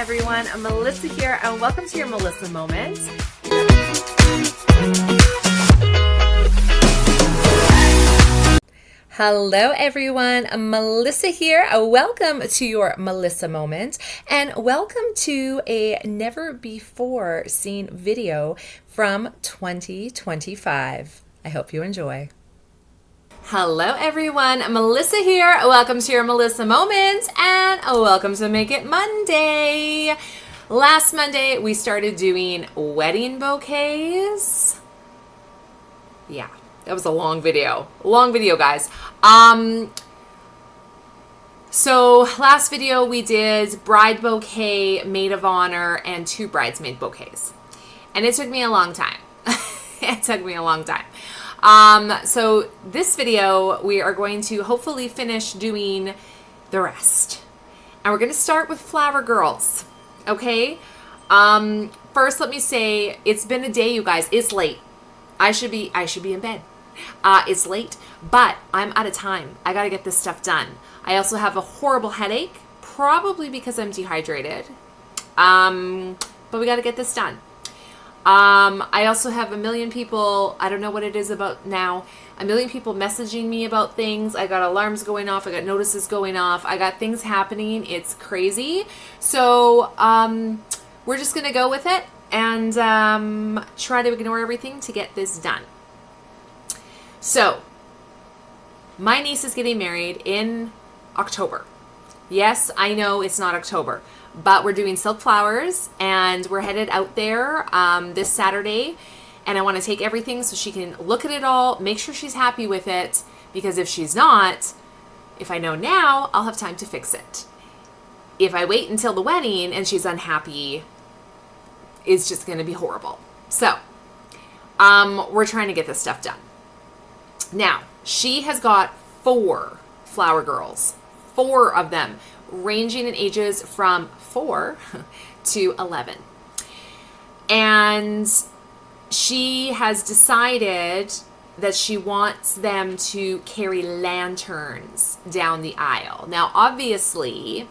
everyone, I'm Melissa here and welcome to your Melissa Moment. Hello everyone, I'm Melissa here. Welcome to your Melissa Moment and welcome to a never before seen video from 2025. I hope you enjoy. Hello everyone, Melissa here. Welcome to your Melissa Moment and welcome to Make It Monday. Last Monday we started doing wedding bouquets. Yeah, that was a long video. Long video, guys. So last video we did bride bouquet, maid of honor, and 2 bridesmaid bouquets. And it took me a long time. It took me a long time. So this video, we are going to hopefully finish doing the rest. And we're going to start with flower girls. Okay. First, let me say it's been a day, you guys. It's late. I should be in bed. It's late, but I'm out of time. I got to get this stuff done. I also have a horrible headache, probably because I'm dehydrated. But we got to get this done. I also have a million people, I don't know what it is about now, a million people messaging me about things. I got alarms going off. I got notices going off. I got things happening. It's crazy. So, we're just going to go with it and, try to ignore everything to get this done. So, my niece is getting married in October. Yes, I know it's not October. But we're doing silk flowers and we're headed out there this Saturday, and I want to take everything so she can look at it all, make sure she's happy with it, because if she's not, if I know now, I'll have time to fix it. If I wait until the wedding and she's unhappy, it's just going to be horrible. So we're trying to get this stuff done. Now, she has got 4 flower girls, 4 of them, ranging in ages from 4 to 11. And she has decided that she wants them to carry lanterns down the aisle. Now, obviously,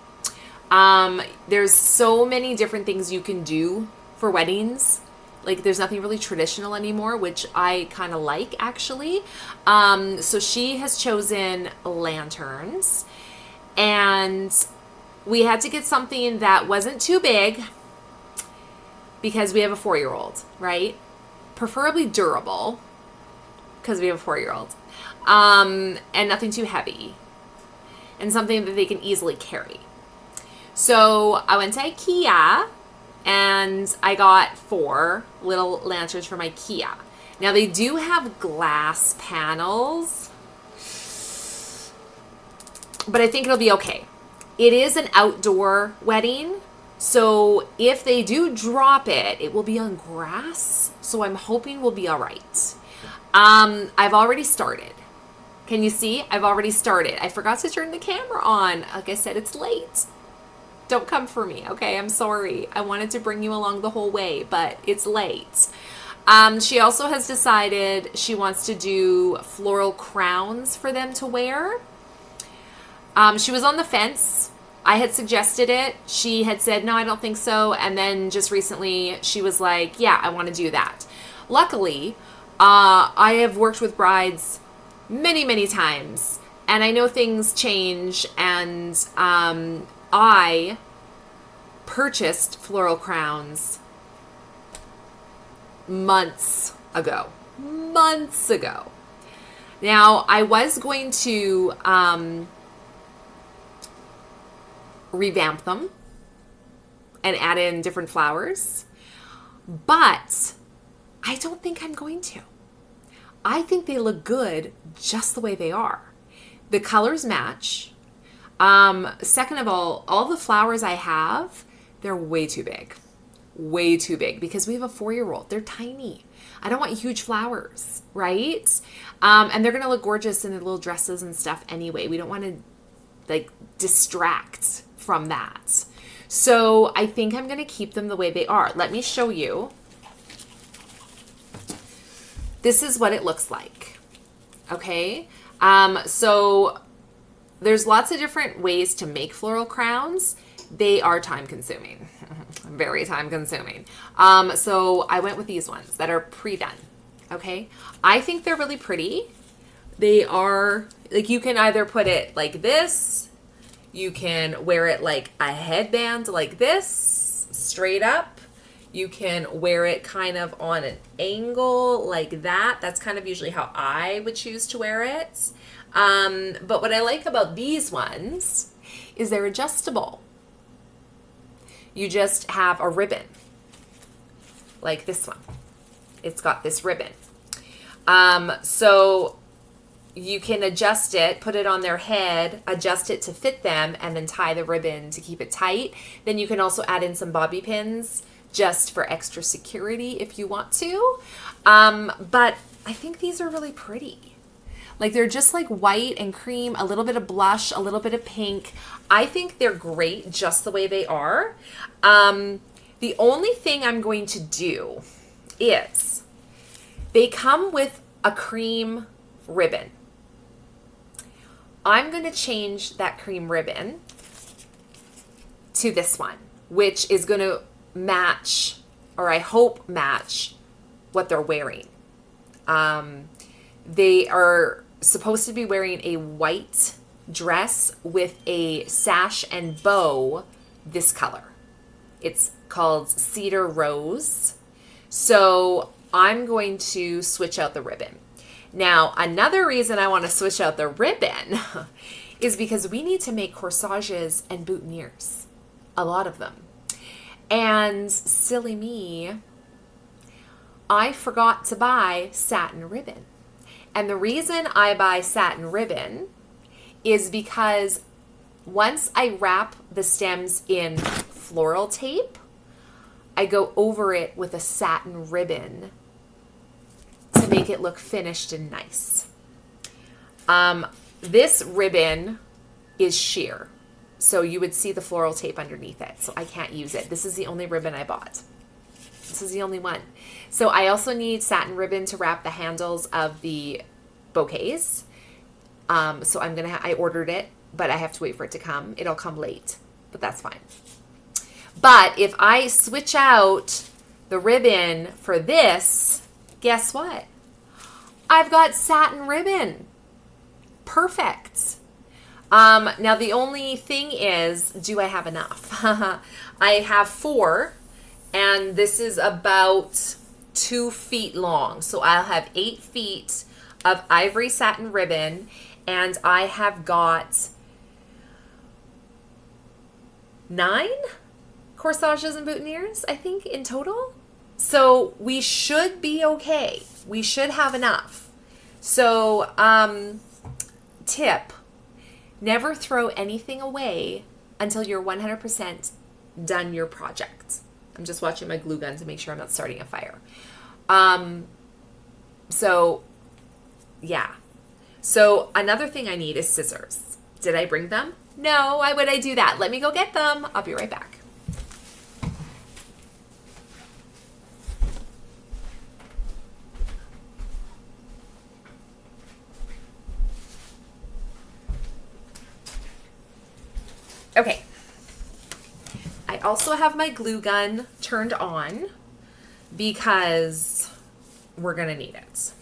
there's so many different things you can do for weddings. Like, there's nothing really traditional anymore, which I kind of like, actually. So she has chosen lanterns. And we had to get something that wasn't too big because we have a 4-year-old, right? Preferably durable because we have a 4-year-old. And nothing too heavy. And something that they can easily carry. So I went to IKEA and I got 4 little lanterns from IKEA. Now they do have glass panels, but I think it'll be okay. It is an outdoor wedding, so if they do drop it, it will be on grass, so I'm hoping we'll be all right. I've already started. Can you see? I've already started. I forgot to turn the camera on. Like I said, it's late. Don't come for me, okay? I'm sorry. I wanted to bring you along the whole way, but it's late. She also has decided she wants to do floral crowns for them to wear. She was on the fence. I had suggested it. She had said, no, I don't think so. And then just recently she was like, yeah, I want to do that. Luckily, I have worked with brides many, many times, and I know things change. And I purchased floral crowns months ago. Now, I was going to revamp them and add in different flowers, but I don't think I'm going to. I think they look good just the way they are. The colors match. Second of all the flowers I have, they're way too big because we have a 4-year-old. They're tiny. I don't want huge flowers, right? And they're going to look gorgeous in their little dresses and stuff anyway. We don't want to like distract from that. So I think I'm going to keep them the way they are. Let me show you. This is what it looks like. Okay. So there's lots of different ways to make floral crowns. they are time consuming, very time consuming. So I went with these ones that are pre-done. Okay. I think they're really pretty. They are like, you can either put it like this, you can wear it like a headband like this, straight up. You can wear it kind of on an angle like that. That's kind of usually how I would choose to wear it. But what I like about these ones is they're adjustable. You just have a ribbon like this one. It's got this ribbon. So you can adjust it, put it on their head, adjust it to fit them, and then tie the ribbon to keep it tight. Then you can also add in some bobby pins just for extra security if you want to. But I think these are really pretty. Like, they're just like white and cream, a little bit of blush, a little bit of pink. I think they're great just the way they are. The only thing I'm going to do is they come with a cream ribbon. I'm going to change that cream ribbon to this one, which is going to match, or I hope match, what they're wearing. They are supposed to be wearing a white dress with a sash and bow this color. It's called Cedar Rose. So I'm going to switch out the ribbon. Now, another reason I want to switch out the ribbon is because we need to make corsages and boutonnieres, a lot of them. And silly me, I forgot to buy satin ribbon. And the reason I buy satin ribbon is because once I wrap the stems in floral tape, I go over it with a satin ribbon to make it look finished and nice. This ribbon is sheer, so you would see the floral tape underneath it, so I can't use it. This is the only ribbon I bought. This is the only one. So I also need satin ribbon to wrap the handles of the bouquets. So I ordered it, but I have to wait for it to come. It'll come late, but that's fine. But if I switch out the ribbon for this, guess what? I've got satin ribbon. Perfect. Now the only thing is, do I have enough? I have 4, and this is about 2 feet long. So I'll have 8 feet of ivory satin ribbon, and I have got 9 corsages and boutonnieres, I think, in total. So we should be okay. We should have enough. So, tip, never throw anything away until you're 100% done your project. I'm just watching my glue gun to make sure I'm not starting a fire. So, yeah. So another thing I need is scissors. Did I bring them? No, why would I do that? Let me go get them. I'll be right back. Okay. I also have my glue gun turned on because we're going to need it.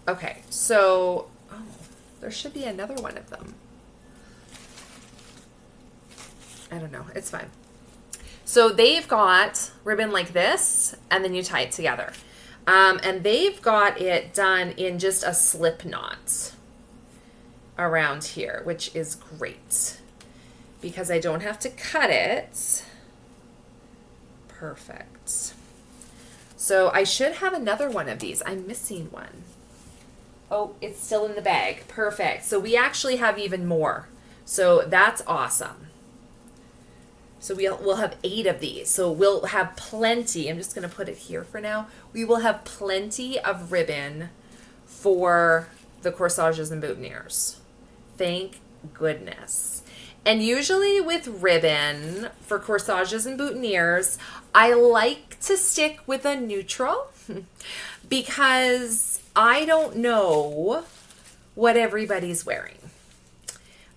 Okay, so there should be another one of them. I don't know. It's fine. So they've got ribbon like this, and then you tie it together. And they've got it done in just a slip knot around here, which is great because I don't have to cut it. Perfect. So I should have another one of these. I'm missing one. Oh, it's still in the bag. Perfect. So we actually have even more. So that's awesome. So we'll have 8 of these. So we'll have plenty. I'm just going to put it here for now. We will have plenty of ribbon for the corsages and boutonnieres. Thank goodness. And usually with ribbon for corsages and boutonnieres, I like to stick with a neutral because I don't know what everybody's wearing.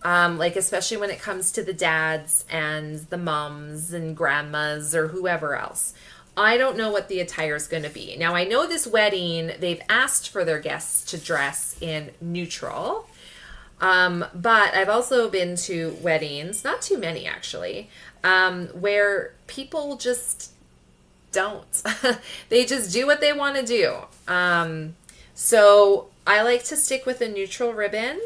Like especially when it comes to the dads and the moms and grandmas or whoever else. I don't know what the attire is going to be. Now, I know this wedding, they've asked for their guests to dress in neutral. But I've also been to weddings, not too many actually, where people just don't. They just do what they want to do. So I like to stick with a neutral ribbon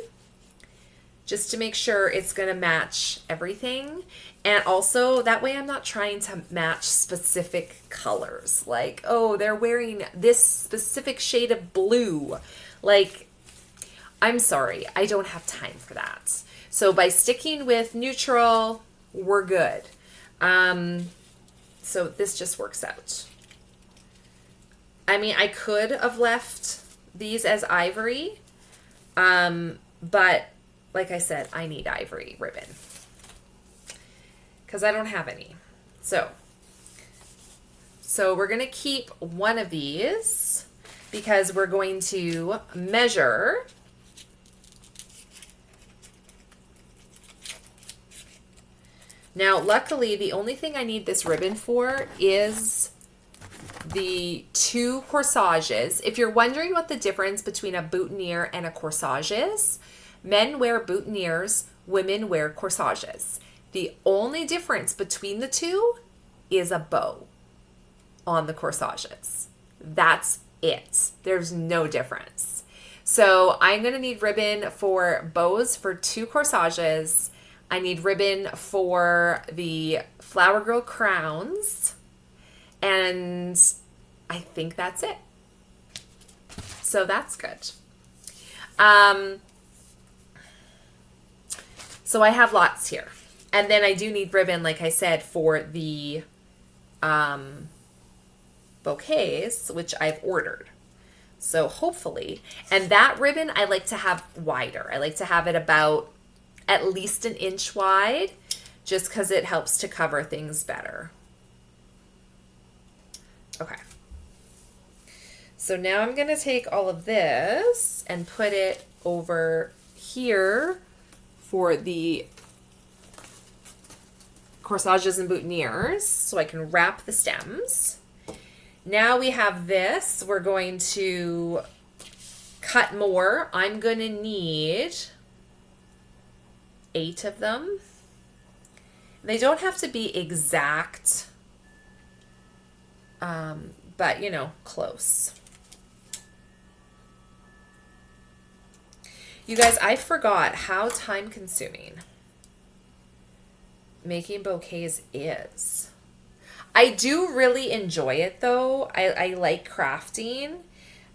just to make sure it's going to match everything. And also that way I'm not trying to match specific colors. Like, oh, they're wearing this specific shade of blue. Like, I'm sorry, I don't have time for that. So by sticking with neutral, we're good. So this just works out. I mean, I could have left these as ivory, but like I said, I need ivory ribbon because I don't have any. So we're going to keep one of these because we're going to measure. Now, luckily, the only thing I need this ribbon for is the 2 corsages. If you're wondering what the difference between a boutonniere and a corsage is, men wear boutonnieres, women wear corsages. The only difference between the two is a bow on the corsages. That's it. There's no difference. So I'm going to need ribbon for bows for 2 corsages. I need ribbon for the Flower Girl crowns. And I think that's it. So that's good. So I have lots here. And then I do need ribbon, like I said, for the bouquets, which I've ordered. So hopefully, and that ribbon I like to have wider. I like to have it about at least an inch wide, just because it helps to cover things better. Okay. So now I'm going to take all of this and put it over here for the corsages and boutonnieres so I can wrap the stems. Now we have this. We're going to cut more. I'm going to need 8 of them. They don't have to be exact, but you know, close. You guys, I forgot how time consuming making bouquets is. I do really enjoy it though. I like crafting.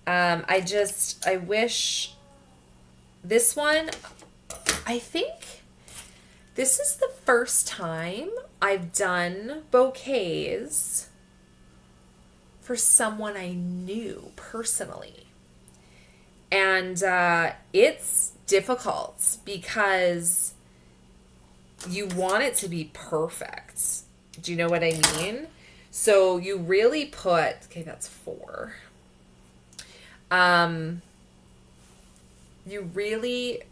I wish this one, I think this is the first time I've done bouquets for someone I knew personally. And it's difficult because you want it to be perfect. Do you know what I mean? So you really put, okay, that's 4. You really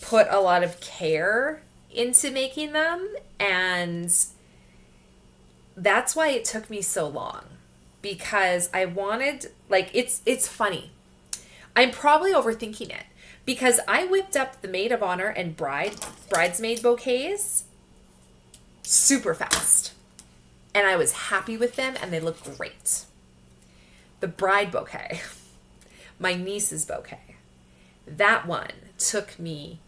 put a lot of care into making them, and that's why it took me so long, because I wanted, like, it's funny. I'm probably overthinking it because I whipped up the maid of honor and bridesmaid bouquets super fast, and I was happy with them and they looked great. The bride bouquet, my niece's bouquet, that one took me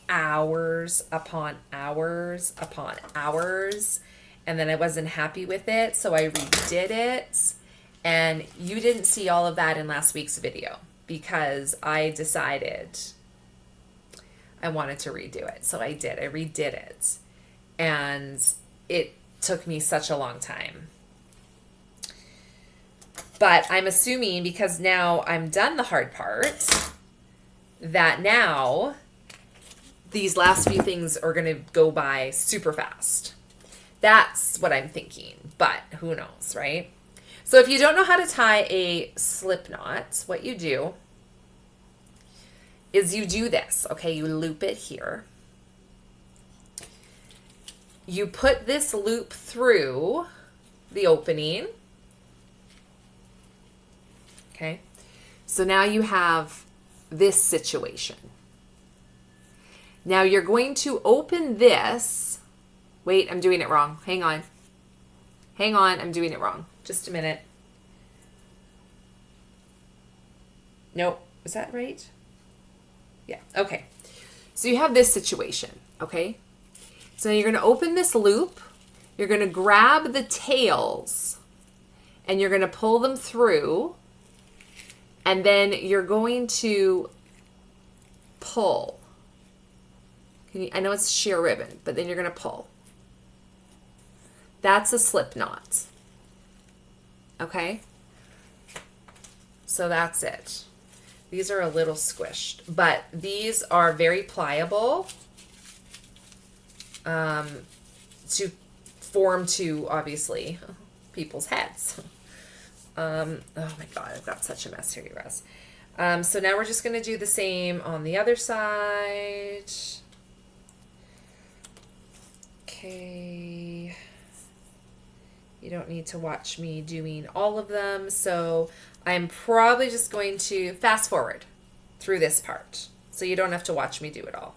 hours upon hours upon hours, and then I wasn't happy with it, so I redid it. And you didn't see all of that in last week's video because I decided I wanted to redo it. So I did. I redid it. And it took me such a long time. But I'm assuming because now I'm done the hard part, that now these last few things are going to go by super fast. That's what I'm thinking. But who knows, right? So if you don't know how to tie a slip knot, what you do is you do this, okay? You loop it here. You put this loop through the opening. Okay? So now you have this situation. Now you're going to open this. Wait, I'm doing it wrong. Hang on. Hang on, I'm doing it wrong. Just a minute. Nope. Is that right? Yeah. Okay. So you have this situation, okay? So you're going to open this loop. You're going to grab the tails and you're going to pull them through. And then you're going to pull. I know it's sheer ribbon, but then you're going to pull. That's a slip knot. Okay? So that's it. These are a little squished, but these are very pliable to form to, obviously, people's heads. Oh my God, I've got such a mess here, you guys. So now we're just going to do the same on the other side. Okay. You don't need to watch me doing all of them, so I'm probably just going to fast forward through this part, so you don't have to watch me do it all.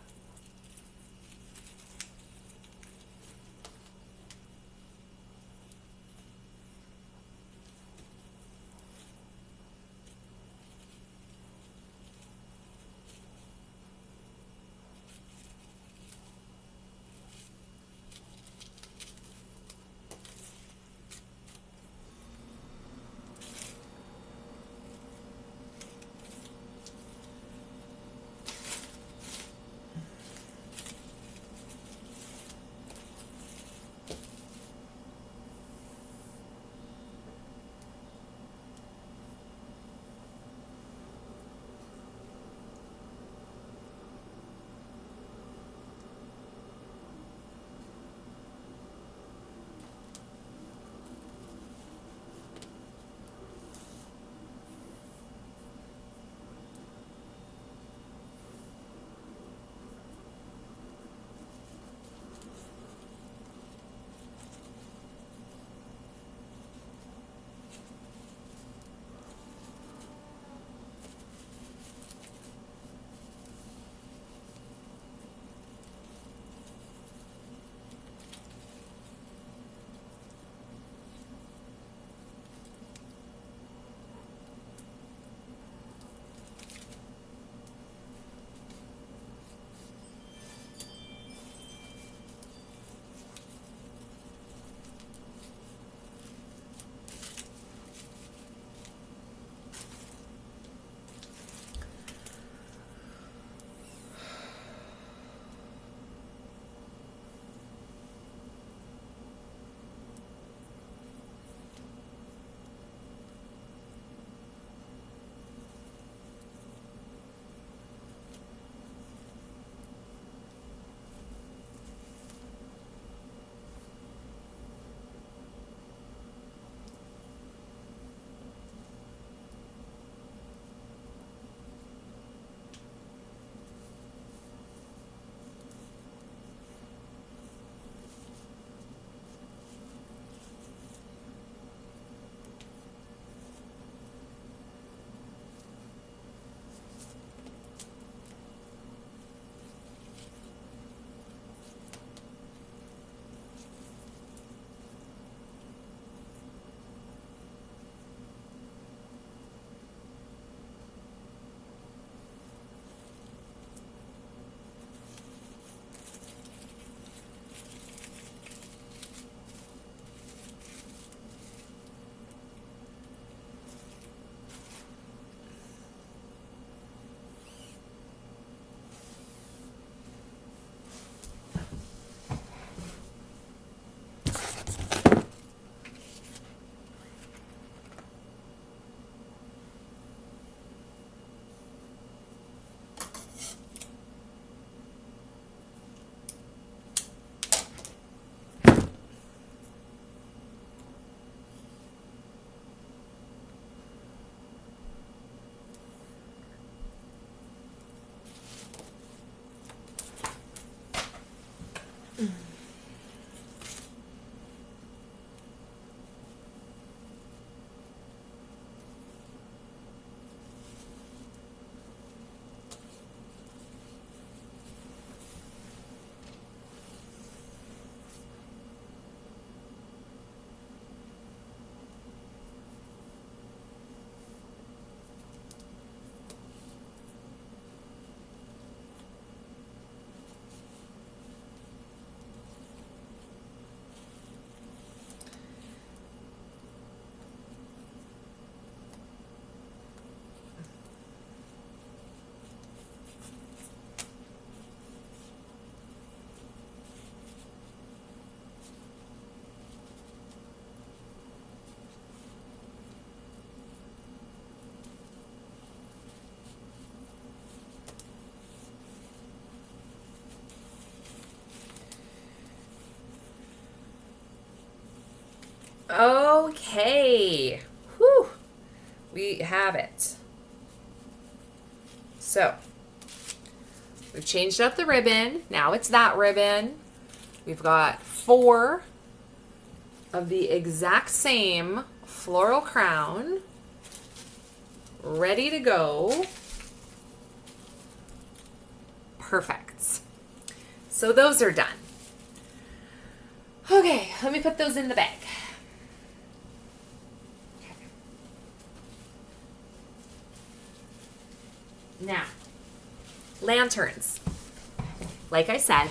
Okay. Whew. We have it. So, we've changed up the ribbon. Now it's that ribbon. We've got 4 of the exact same floral crown ready to go. Perfect. So those are done. Okay, let me put those in the bag. Okay. Now, lanterns. Like I said,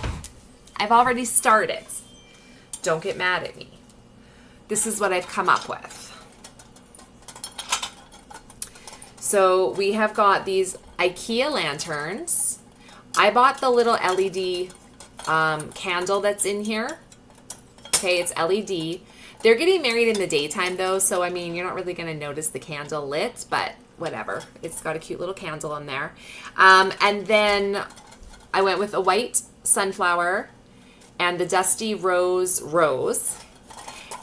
I've already started. Don't get mad at me. This is what I've come up with. So we have got these IKEA lanterns. I bought the little LED candle that's in here. Okay, it's LED. They're getting married in the daytime though, so I mean, you're not really going to notice the candle lit, but whatever. It's got a cute little candle in there. And then I went with a white sunflower and the dusty rose.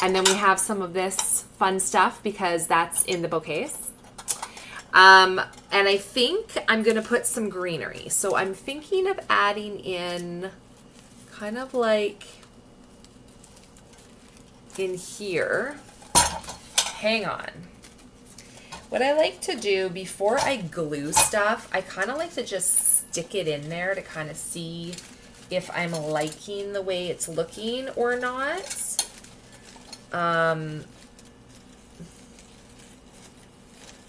And then we have some of this fun stuff because that's in the bouquets. And I think I'm going to put some greenery. So I'm thinking of adding in kind of like in here. Hang on. What I like to do before I glue stuff, I kind of like to just stick it in there to kind of see if I'm liking the way it's looking or not.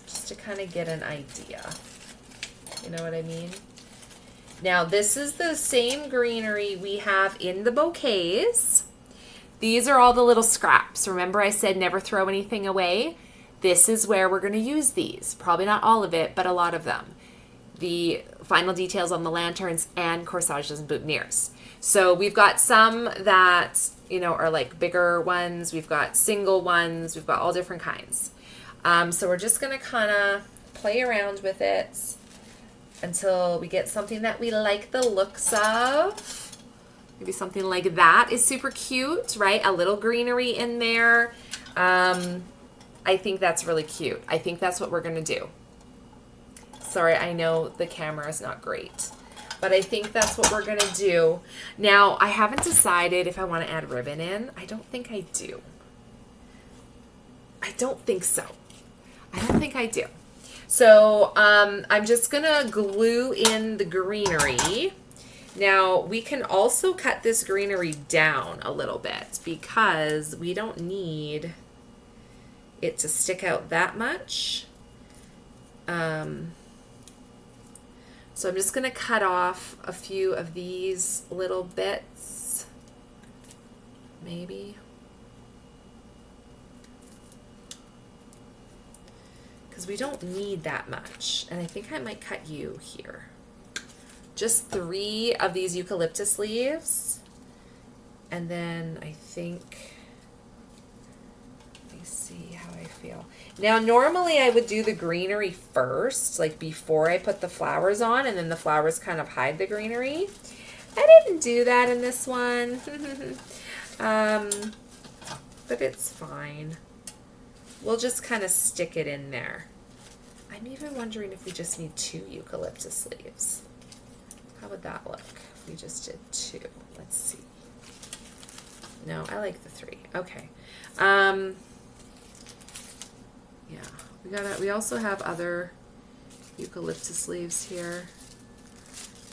Just to kind of get an idea. You know what I mean? Now, this is the same greenery we have in the bouquets. These are all the little scraps. Remember I said never throw anything away? This is where we're going to use these. Probably not all of it, but a lot of them. The final details on the lanterns and corsages and boutonnieres. So we've got some that, you know, are like bigger ones. We've got single ones. We've got all different kinds. So we're just going to kind of play around with it until we get something that we like the looks of. Maybe something like that is super cute, right? A little greenery in there. I think that's really cute. I think that's what we're going to do. Sorry, I know the camera is not great, but I think that's what we're going to do. Now, I haven't decided if I want to add ribbon in. I don't think I do. I don't think so. I don't think I do. So I'm just going to glue in the greenery. Now, we can also cut this greenery down a little bit because we don't need it to stick out that much. So I'm just going to cut off a few of these little bits, maybe. Because we don't need that much. And I think I might cut you here. Just 3 of these eucalyptus leaves. And then I think, let me see how I feel. Now, normally I would do the greenery first, like before I put the flowers on, and then the flowers kind of hide the greenery. I didn't do that in this one. But it's fine. We'll just kind of stick it in there. I'm even wondering if we just need 2 eucalyptus leaves. How would that look if we just did 2? Let's see. No, I like the 3. Okay. Yeah, we also have other eucalyptus leaves here.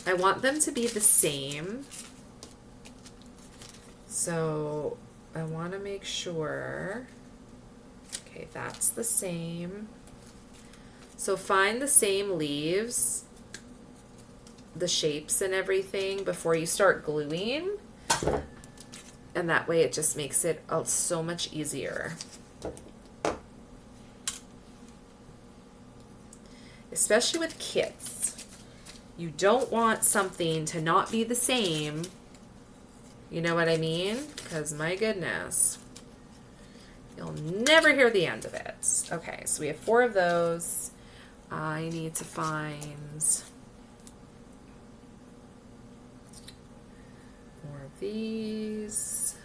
I want them to be the same. So I want to make sure. Okay, that's the same. So find the same leaves, the shapes and everything before you start gluing. And that way it just makes it so much easier. Especially with kids. You don't want something to not be the same. You know what I mean? Because my goodness, you'll never hear the end of it. Okay, so we have 4 of those. I need to find more of these.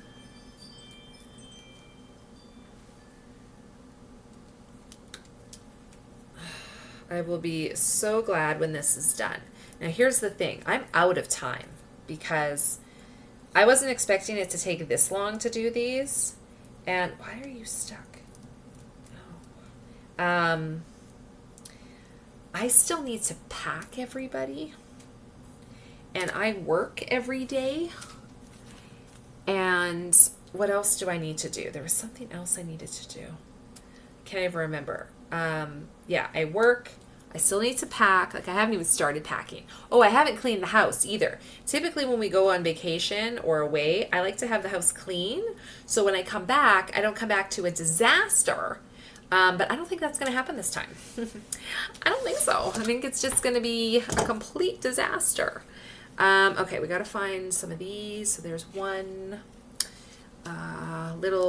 I will be so glad when this is done. Now here's the thing. I'm out of time because I wasn't expecting it to take this long to do these. And why are you stuck? Oh. I still need to pack everybody. And I work every day. And what else do I need to do? There was something else I needed to do. Can't even remember. Yeah, I work. I still need to pack. Like, I haven't even started packing. Oh, I haven't cleaned the house either. Typically when we go on vacation or away, I like to have the house clean. So when I come back, I don't come back to a disaster. But I don't think that's going to happen this time. I don't think so. I think it's just going to be a complete disaster. Okay, we got to find some of these. So there's one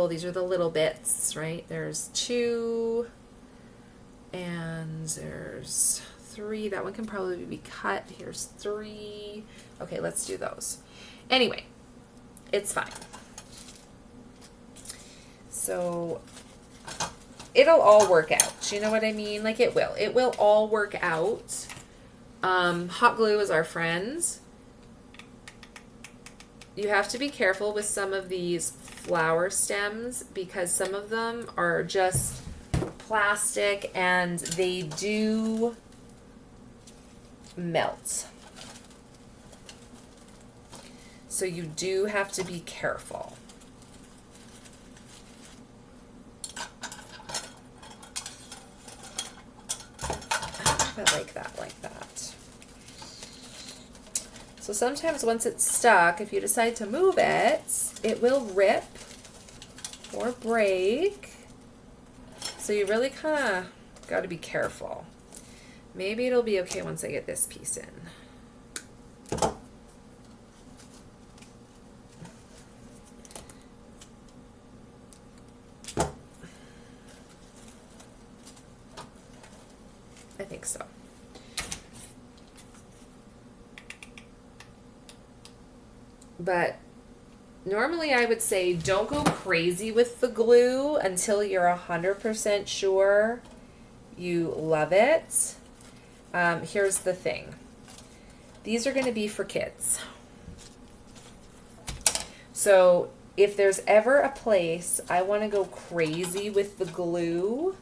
these are the little bits, right? There's 2 and there's 3. That one can probably be cut. Here's 3. Okay, let's do those. Anyway, it's fine. So it'll all work out. You know what I mean? Like, it will. It will all work out. Hot glue is our friends. You have to be careful with some of these flower stems because some of them are just plastic and they do melt. So you do have to be careful. But like that. So sometimes once it's stuck, if you decide to move it, it will rip or break. So you really kind of got to be careful. Maybe it'll be okay once I get this piece in. I think so. But normally I would say don't go crazy with the glue until you're 100% sure you love it. Here's the thing. These are going to be for kids. So if there's ever a place I want to go crazy with the glue,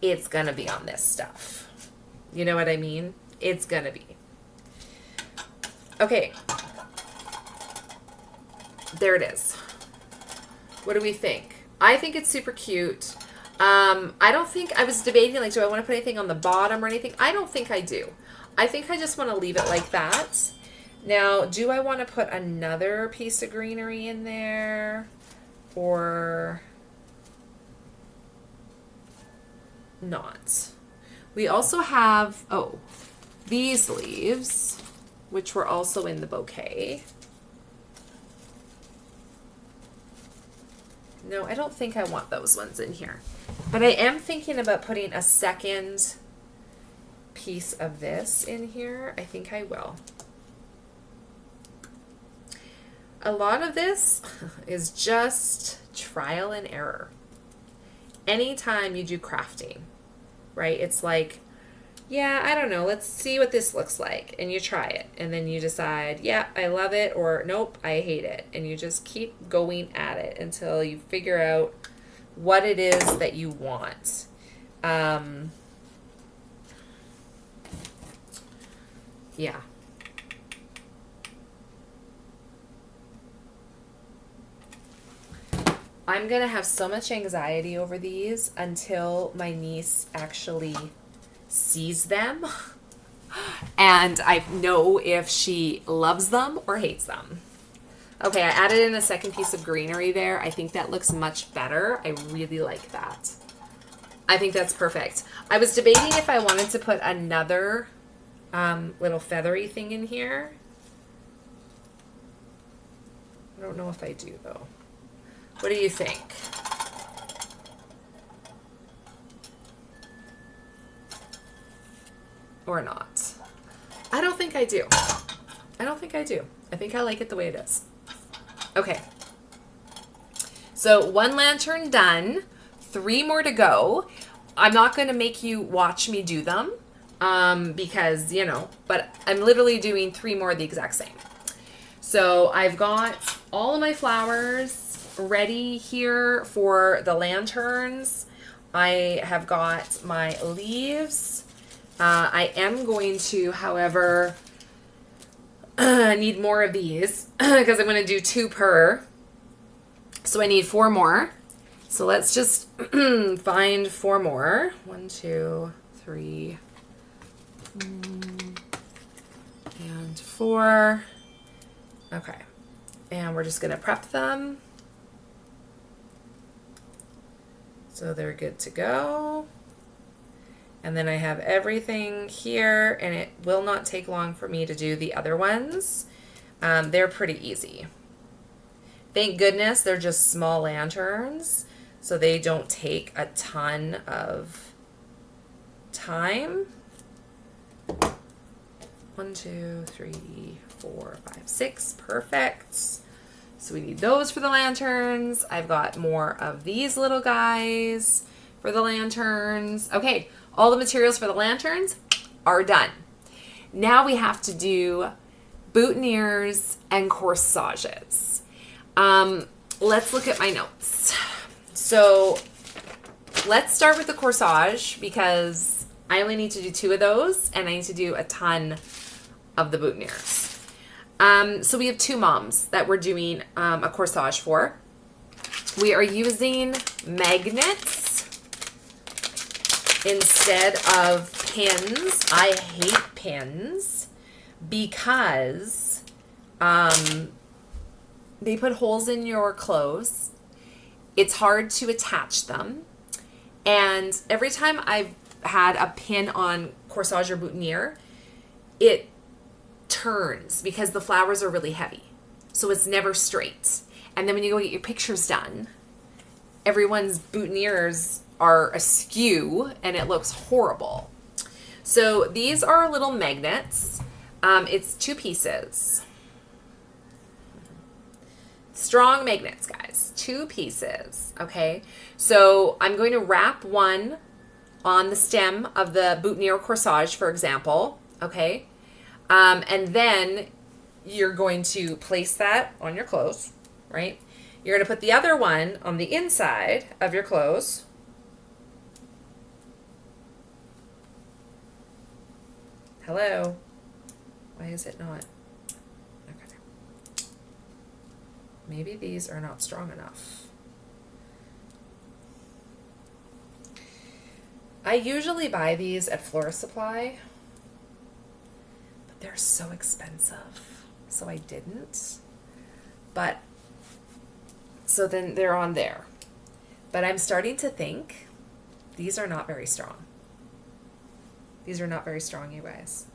it's going to be on this stuff. You know what I mean? It's going to be. Okay. There it is. What do we think? I think it's super cute. I don't think, I was debating, like, do I want to put anything on the bottom or anything? I don't think I do. I think I just want to leave it like that. Now, do I want to put another piece of greenery in there? Or not? We also have, oh, these leaves, which were also in the bouquet. No, I don't think I want those ones in here. But I am thinking about putting a second piece of this in here. I think I will. A lot of this is just trial and error. Anytime you do crafting, right? It's like, yeah, I don't know, let's see what this looks like. And you try it. And then you decide, yeah, I love it, or nope, I hate it. And you just keep going at it until you figure out what it is that you want. Yeah. I'm going to have so much anxiety over these until my niece actually sees them and I know if she loves them or hates them. Okay, I added in a second piece of greenery there. I think that looks much better. I really like that. I think that's perfect. I was debating if I wanted to put another little feathery thing in here. I don't know if I do though. What do you think? Or not? I don't think I do. I don't think I do. I think I like it the way it is. Okay. So 1 lantern done. 3 more to go. I'm not going to make you watch me do them. because, you know, but I'm literally doing 3 more of the exact same. So I've got all of my flowers ready here for the lanterns. I have got my leaves. I am going to, however, need more of these because I'm going to do 2 per. So I need 4 more. So let's just find 4 more. 1, 2, 3, and 4. Okay. And we're just going to prep them. So they're good to go. And then I have everything here, and it will not take long for me to do the other ones. They're pretty easy. Thank goodness they're just small lanterns, so they don't take a ton of time. 1, 2, 3, 4, 5, 6. Perfect. So we need those for the lanterns. I've got more of these little guys for the lanterns. Okay, all the materials for the lanterns are done. Now we have to do boutonnieres and corsages. Let's look at my notes. So let's start with the corsage because I only need to do 2 of those and I need to do a ton of the boutonnieres. So we have 2 moms that we're doing a corsage for. We are using magnets instead of pins. I hate pins because they put holes in your clothes. It's hard to attach them. And every time I've had a pin on corsage or boutonniere, it turns because the flowers are really heavy. So it's never straight. And then when you go get your pictures done, everyone's boutonnieres are askew and it looks horrible. So these are little magnets. It's 2 pieces. Strong magnets, guys. 2 pieces, okay? So I'm going to wrap one on the stem of the boutonniere corsage, for example, okay? And then you're going to place that on your clothes, right? You're going to put the other one on the inside of your clothes. Hello? Why is it not? Okay. Maybe these are not strong enough. I usually buy these at Florist Supply, but they're so expensive, so I didn't. But, so then they're on there. But I'm starting to think these are not very strong. These are not very strong, you guys.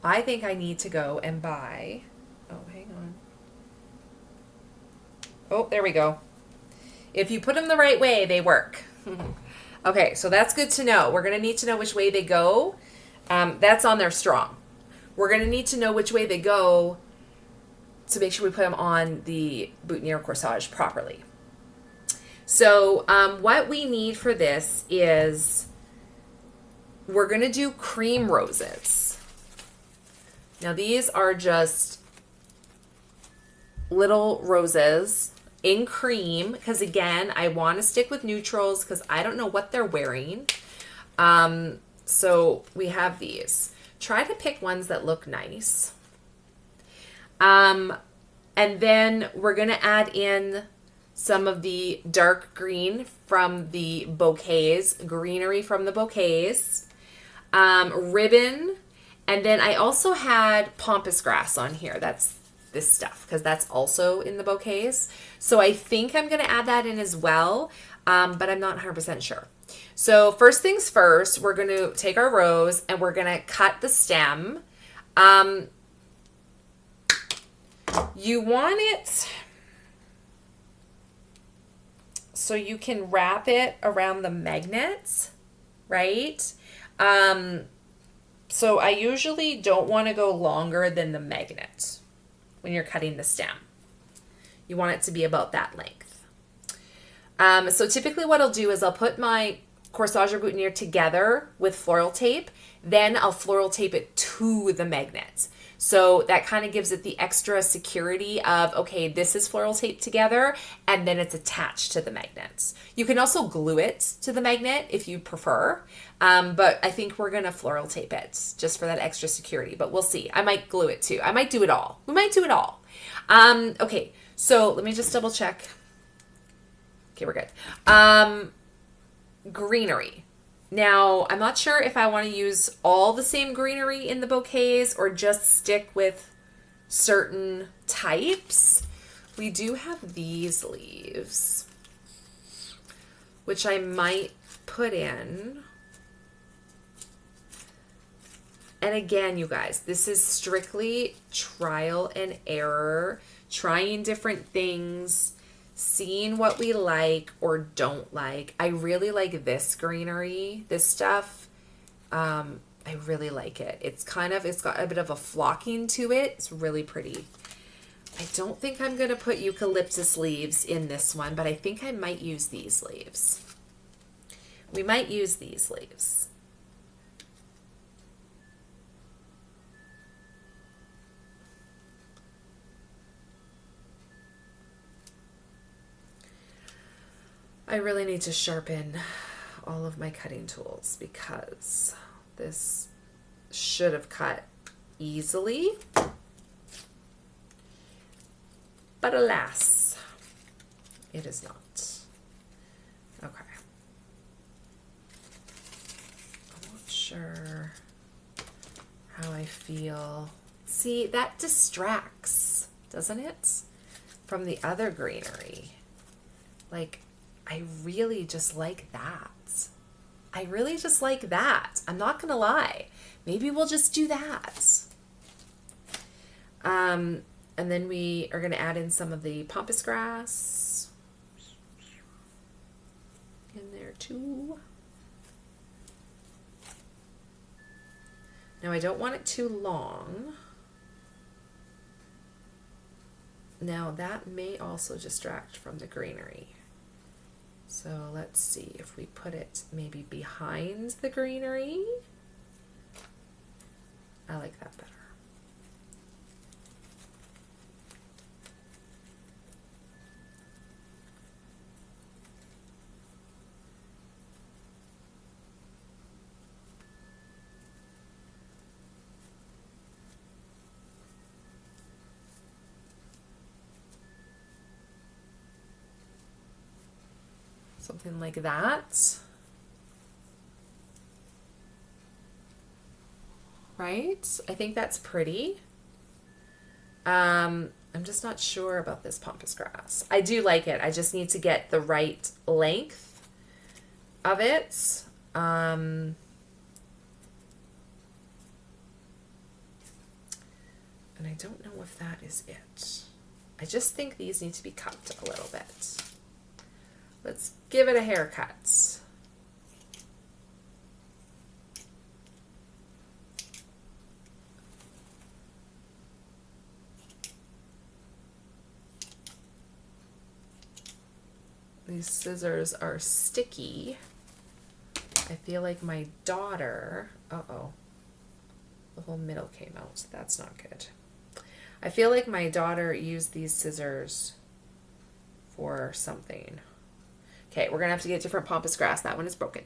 I think I need to go and buy, oh, hang on. Oh, there we go. If you put them the right way, they work. Okay, so that's good to know. We're going to need to know which way they go. That's on there strong. We're going to need to know which way they go to make sure we put them on the boutonniere corsage properly. So what we need for this is we're going to do cream roses. Now these are just little roses in cream because, again, I want to stick with neutrals because I don't know what they're wearing. So we have these. Try to pick ones that look nice. And then we're going to add in some of the dark green from the bouquets, greenery from the bouquets, ribbon, and then I also had pampas grass on here. That's this stuff because that's also in the bouquets. So I think I'm going to add that in as well, but I'm not 100% sure. So first things first, we're going to take our rose and we're going to cut the stem. You want it so you can wrap it around the magnets, right? So I usually don't want to go longer than the magnet when you're cutting the stem. You want it to be about that length. So typically what I'll do is I'll put my corsage or boutonniere together with floral tape. Then I'll floral tape it to the magnet. So that kind of gives it the extra security of, okay, this is floral tape together, and then it's attached to the magnets. You can also glue it to the magnet if you prefer, but I think we're going to floral tape it just for that extra security, but we'll see. I might glue it too. I might do it all. We might do it all. Okay, so let me just double check. Okay, we're good. Greenery. Now, I'm not sure if I want to use all the same greenery in the bouquets or just stick with certain types. We do have these leaves, which I might put in. And again, you guys, this is strictly trial and error, trying different things, seeing what we like or don't like. I really like this greenery, this stuff. I really like it. It's got a bit of a flocking to it. It's really pretty. I don't think I'm going to put eucalyptus leaves in this one, but I think I might use these leaves. We might use these leaves. I really need to sharpen all of my cutting tools because this should have cut easily. But alas, it is not. Okay. I'm not sure how I feel. See, that distracts, doesn't it? From the other greenery. Like, I really just like that. I really just like that. I'm not going to lie. Maybe we'll just do that. And then we are going to add in some of the pampas grass in there too. Now I don't want it too long. Now that may also distract from the greenery. So let's see if we put it maybe behind the greenery. I like that better. Something like that. Right? I think that's pretty. I'm just not sure about this pampas grass. I do like it. I just need to get the right length of it. And I don't know if that is it. I just think these need to be cut a little bit. Let's give it a haircut. These scissors are sticky. I feel like my daughter, uh-oh, the whole middle came out. That's not good. I feel like my daughter used these scissors for something. Okay, we're going to have to get different pampas grass. That one is broken.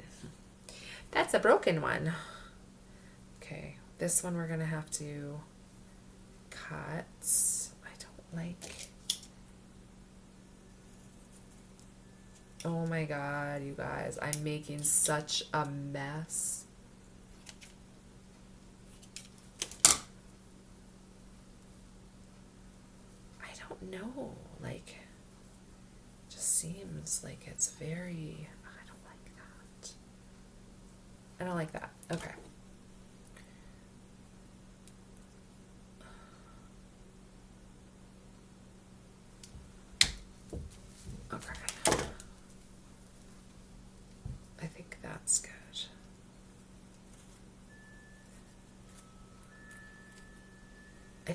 That's a broken one. Okay, this one we're going to have to cut. I don't like... Oh my God, you guys. I'm making such a mess. I don't know. Like... seems like it's very, I don't like that. I don't like that. Okay. Okay. I think that's good. I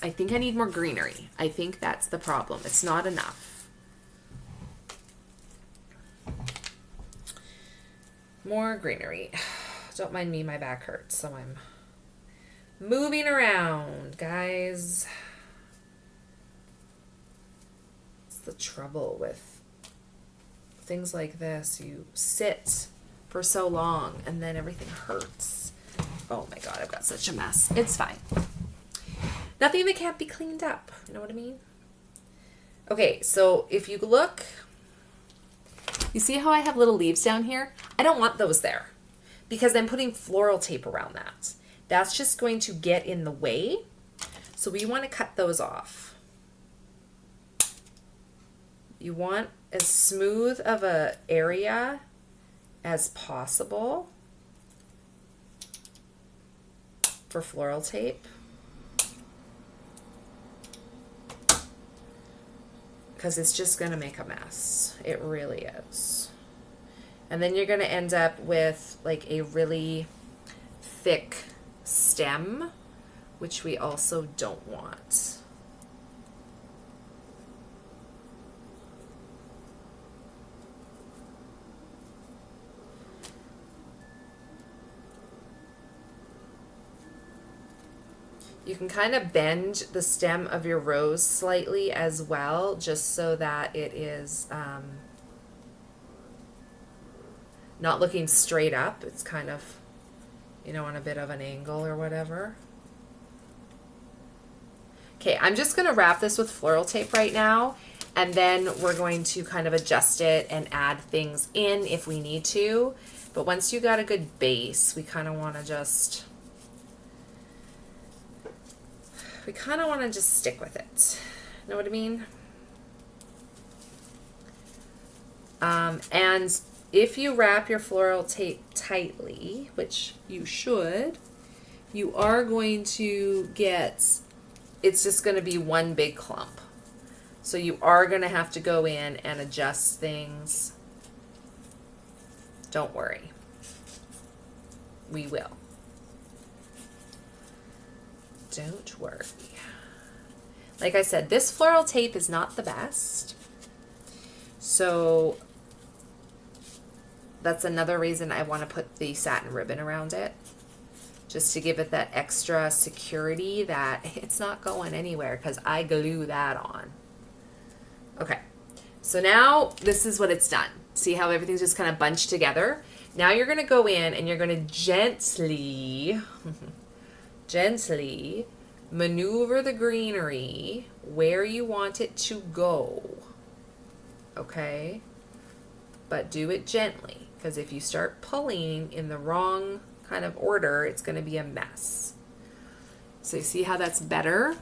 think I need more greenery. I think that's the problem. It's not enough. More greenery. Don't mind me, my back hurts, so I'm moving around, guys. It's the trouble with things like this. You sit for so long and then everything hurts. Oh my God, I've got such a mess. It's fine. Nothing that can't be cleaned up. You know what I mean? Okay, so if you look, you see how I have little leaves down here? I don't want those there because I'm putting floral tape around that. That's just going to get in the way. So we want to cut those off. You want as smooth of a area as possible for floral tape. Because it's just going to make a mess. It really is. And then you're going to end up with like a really thick stem, which we also don't want. You can kind of bend the stem of your rose slightly as well, just so that it is not looking straight up. It's kind of, you know, on a bit of an angle or whatever. Okay, I'm just going to wrap this with floral tape right now, and then we're going to kind of adjust it and add things in if we need to. But once you got a good base, we kind of want to just... stick with it. Know what I mean? And if you wrap your floral tape tightly, which you should, you are going to get, it's just going to be one big clump. So you are going to have to go in and adjust things. Don't worry. We will. Don't worry. Like I said, this floral tape is not the best. So that's another reason I want to put the satin ribbon around it. Just to give it that extra security that it's not going anywhere because I glue that on. Okay. So now this is what it's done. See how everything's just kind of bunched together? Now you're going to go in and you're going to gently maneuver the greenery where you want it to go. Okay? But do it gently, because if you start pulling in the wrong kind of order, it's going to be a mess. So you see how that's better?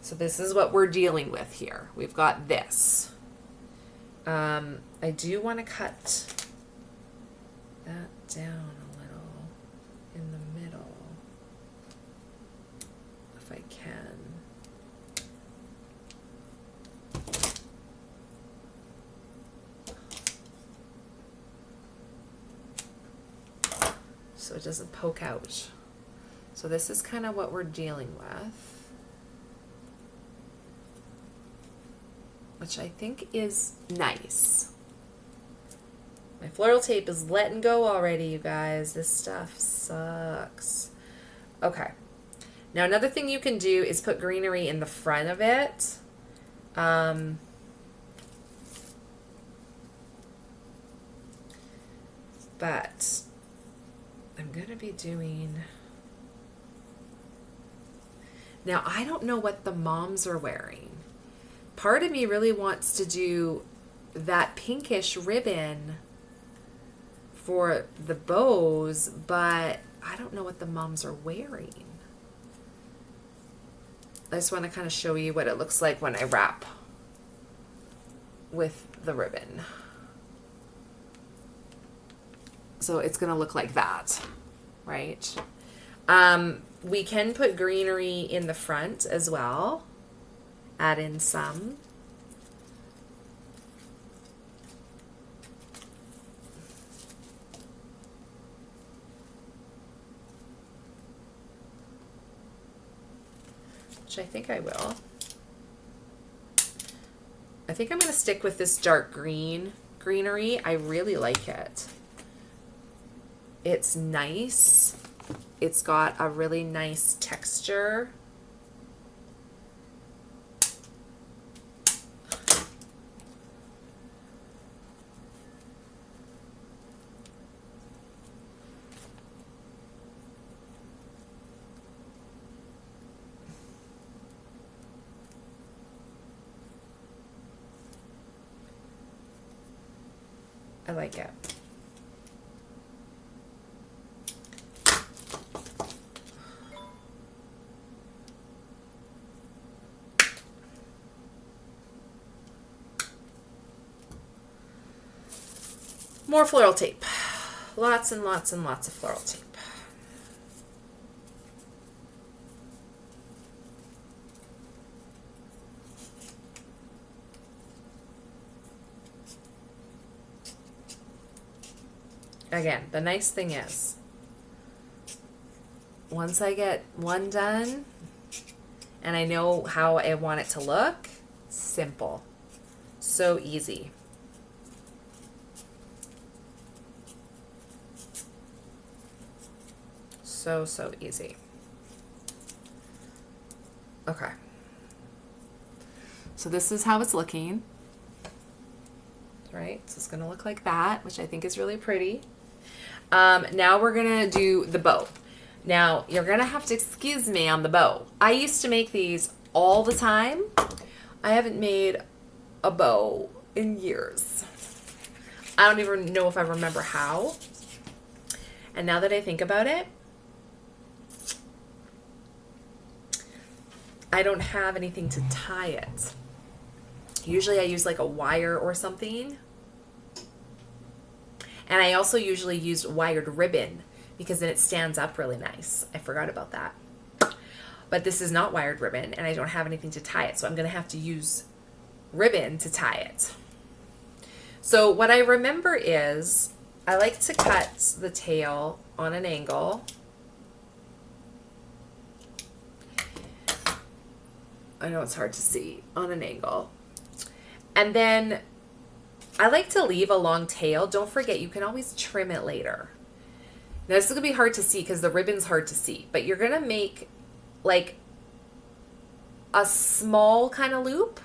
So this is what we're dealing with here. We've got this. I do want to cut that down a little in the middle, if I can. So it doesn't poke out. So this is kind of what we're dealing with, which I think is nice. My floral tape is letting go already, you guys. This stuff sucks. Okay. Now another thing you can do is put greenery in the front of it. But I'm going to be doing... Now, I don't know what the moms are wearing. Part of me really wants to do that pinkish ribbon for the bows, but I don't know what the moms are wearing. I just want to kind of show you what it looks like when I wrap with the ribbon. So it's going to look like that, right? We can put greenery in the front as well. Add in some. Which I think I will. I think I'm going to stick with this dark green greenery. I really like it. It's nice. It's got a really nice texture. I like it. More floral tape. Lots and lots and lots of floral tape. Again, the nice thing is, once I get one done and I know how I want it to look, simple. So easy. So easy. Okay. So this is how it's looking. Right? So it's going to look like that, which I think is really pretty. Now we're going to do the bow. Now, you're going to have to excuse me on the bow. I used to make these all the time. I haven't made a bow in years. I don't even know if I remember how. And now that I think about it, I don't have anything to tie it. Usually I use like a wire or something. And I also usually use wired ribbon because then it stands up really nice. I forgot about that. But this is not wired ribbon and I don't have anything to tie it. So I'm going to have to use ribbon to tie it. So what I remember is I like to cut the tail on an angle. I know it's hard to see on an angle. And then I like to leave a long tail. Don't forget, you can always trim it later. Now this is going to be hard to see because the ribbon's hard to see, but you're going to make like a small kind of loop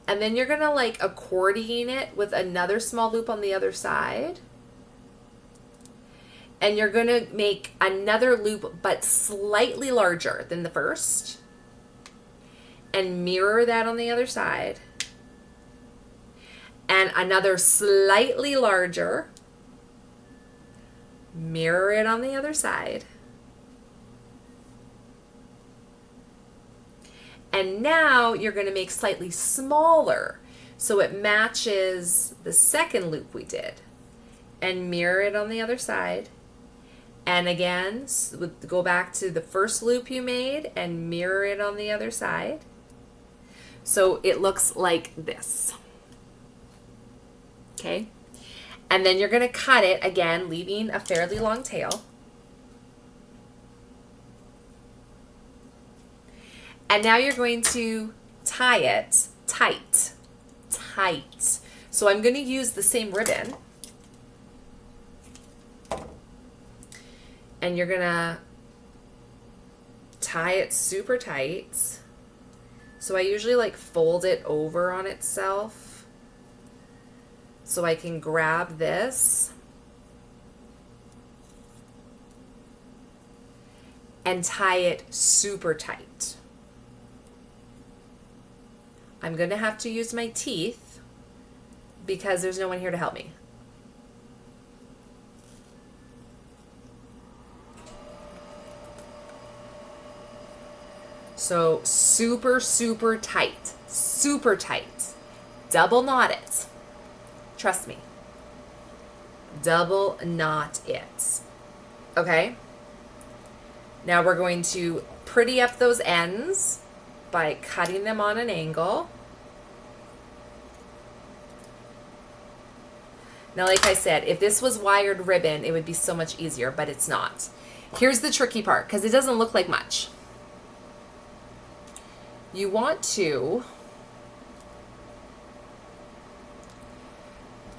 and then you're going to like accordion it with another small loop on the other side. And you're going to make another loop but slightly larger than the first. And mirror that on the other side. And another slightly larger. Mirror it on the other side. And now you're going to make slightly smaller so it matches the second loop we did. And mirror it on the other side. And again, go back to the first loop you made and mirror it on the other side. So it looks like this. Okay. And then you're going to cut it again, leaving a fairly long tail. And now you're going to tie it tight. Tight. So I'm going to use the same ribbon. And you're going to tie it super tight. So I usually like fold it over on itself so I can grab this and tie it super tight. I'm going to have to use my teeth because there's no one here to help me. So super, super tight, super tight. Double knot it. Trust me. Double knot it. Okay? Now we're going to pretty up those ends by cutting them on an angle. Now, like I said, if this was wired ribbon, it would be so much easier, but it's not. Here's the tricky part, because it doesn't look like much.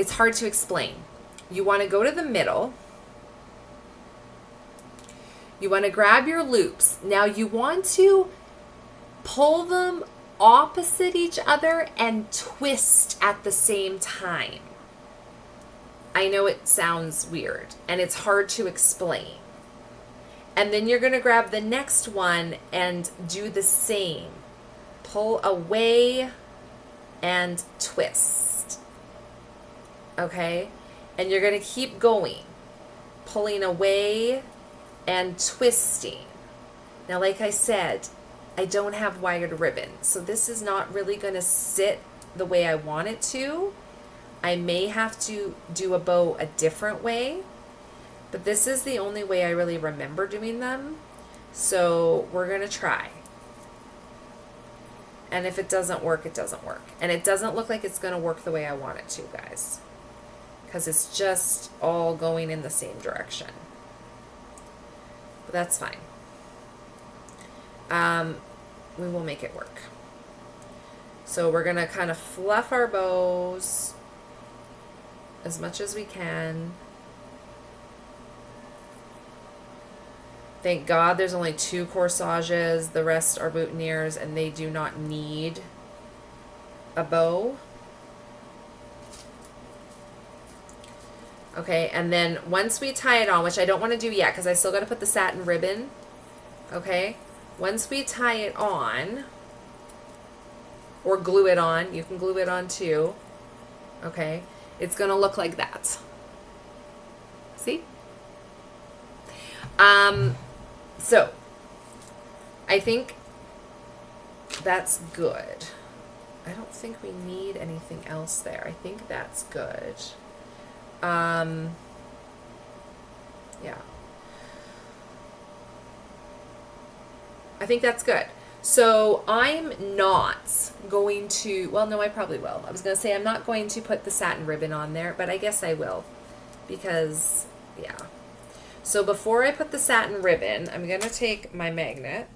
it's hard to explain. You want to go to the middle. You want to grab your loops. Now you want to pull them opposite each other and twist at the same time. I know it sounds weird and it's hard to explain. And then you're going to grab the next one and do the same. Pull away and twist. Okay? And you're going to keep going. Pulling away and twisting. Now, like I said, I don't have wired ribbon, so this is not really going to sit the way I want it to. I may have to do a bow a different way, but this is the only way I really remember doing them. So we're going to try. And if it doesn't work, it doesn't work. And it doesn't look like it's going to work the way I want it to, guys, because it's just all going in the same direction. But that's fine. We will make it work. So we're going to kind of fluff our bows as much as we can. Thank God there's only 2 corsages. The rest are boutonnieres, and they do not need a bow. Okay, and then once we tie it on, which I don't want to do yet because I still got to put the satin ribbon. Okay, once we tie it on, or glue it on, you can glue it on too. Okay, it's going to look like that. See? So I think that's good. I don't think we need anything else there. I think that's good. Yeah. I think that's good. So I'm not going to, well, no, I probably will. I was going to say I'm not going to put the satin ribbon on there, but I guess I will because, yeah. So before I put the satin ribbon, I'm going to take my magnet.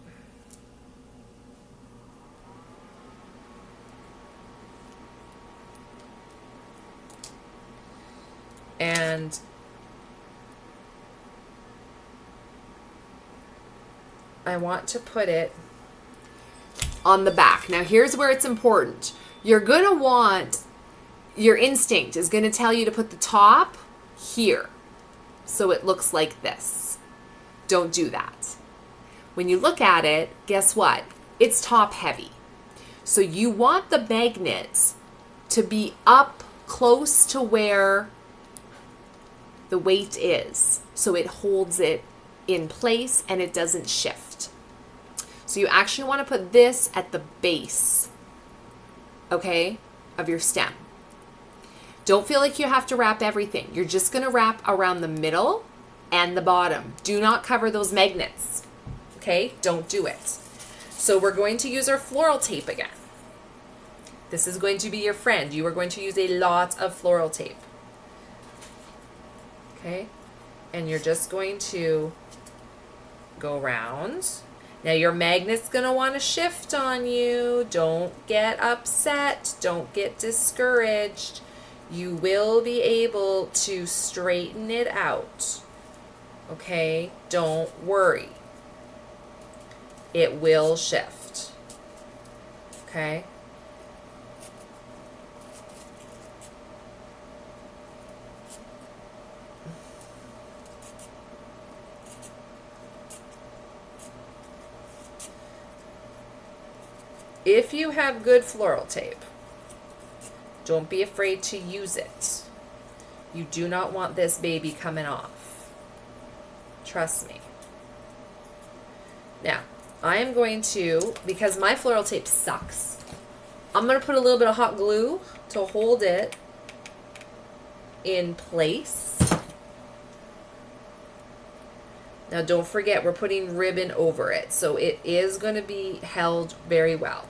And I want to put it on the back. Now here's where it's important. You're going to want, your instinct is going to tell you to put the top here. So it looks like this. Don't do that. When you look at it, guess what? It's top heavy. So you want the magnet to be up close to where the weight is, so it holds it in place and it doesn't shift. So you actually want to put this at the base, okay, of your stem. Don't feel like you have to wrap everything. You're just going to wrap around the middle and the bottom. Do not cover those magnets, okay? Don't do it. So we're going to use our floral tape again. This is going to be your friend. You are going to use a lot of floral tape. Okay, and you're just going to go around. Now your magnet's going to want to shift on you. Don't get upset. Don't get discouraged. You will be able to straighten it out. Okay, don't worry. It will shift. Okay. If you have good floral tape, don't be afraid to use it. You do not want this baby coming off. Trust me. Now, I am going to, because my floral tape sucks, I'm going to put a little bit of hot glue to hold it in place. Now, don't forget, we're putting ribbon over it, so it is going to be held very well.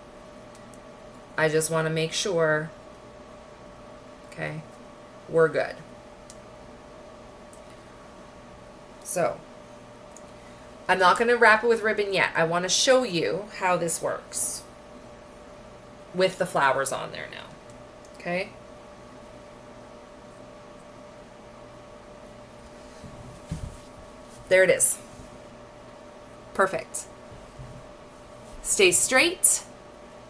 I just want to make sure, okay, we're good. So, I'm not going to wrap it with ribbon yet. I want to show you how this works with the flowers on there now, okay? There it is. Perfect. Stay straight.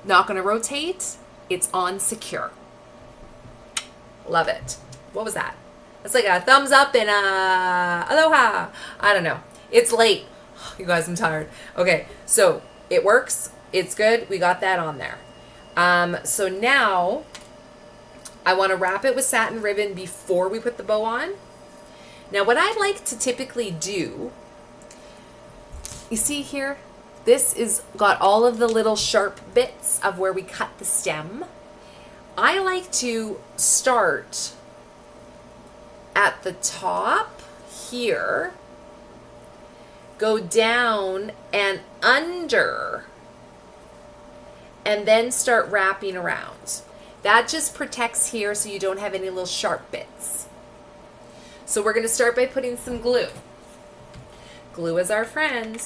Not going to rotate. It's on secure. Love it. What was that? It's like a thumbs up and a aloha. I don't know. It's late. You guys, I'm tired. Okay, so it works. It's good. We got that on there. So now I want to wrap it with satin ribbon before we put the bow on. Now what I like to typically do, you see here, this is got all of the little sharp bits of where we cut the stem. I like to start at the top here, go down and under, and then start wrapping around. That just protects here so you don't have any little sharp bits. So we're going to start by putting some glue. Glue is our friend.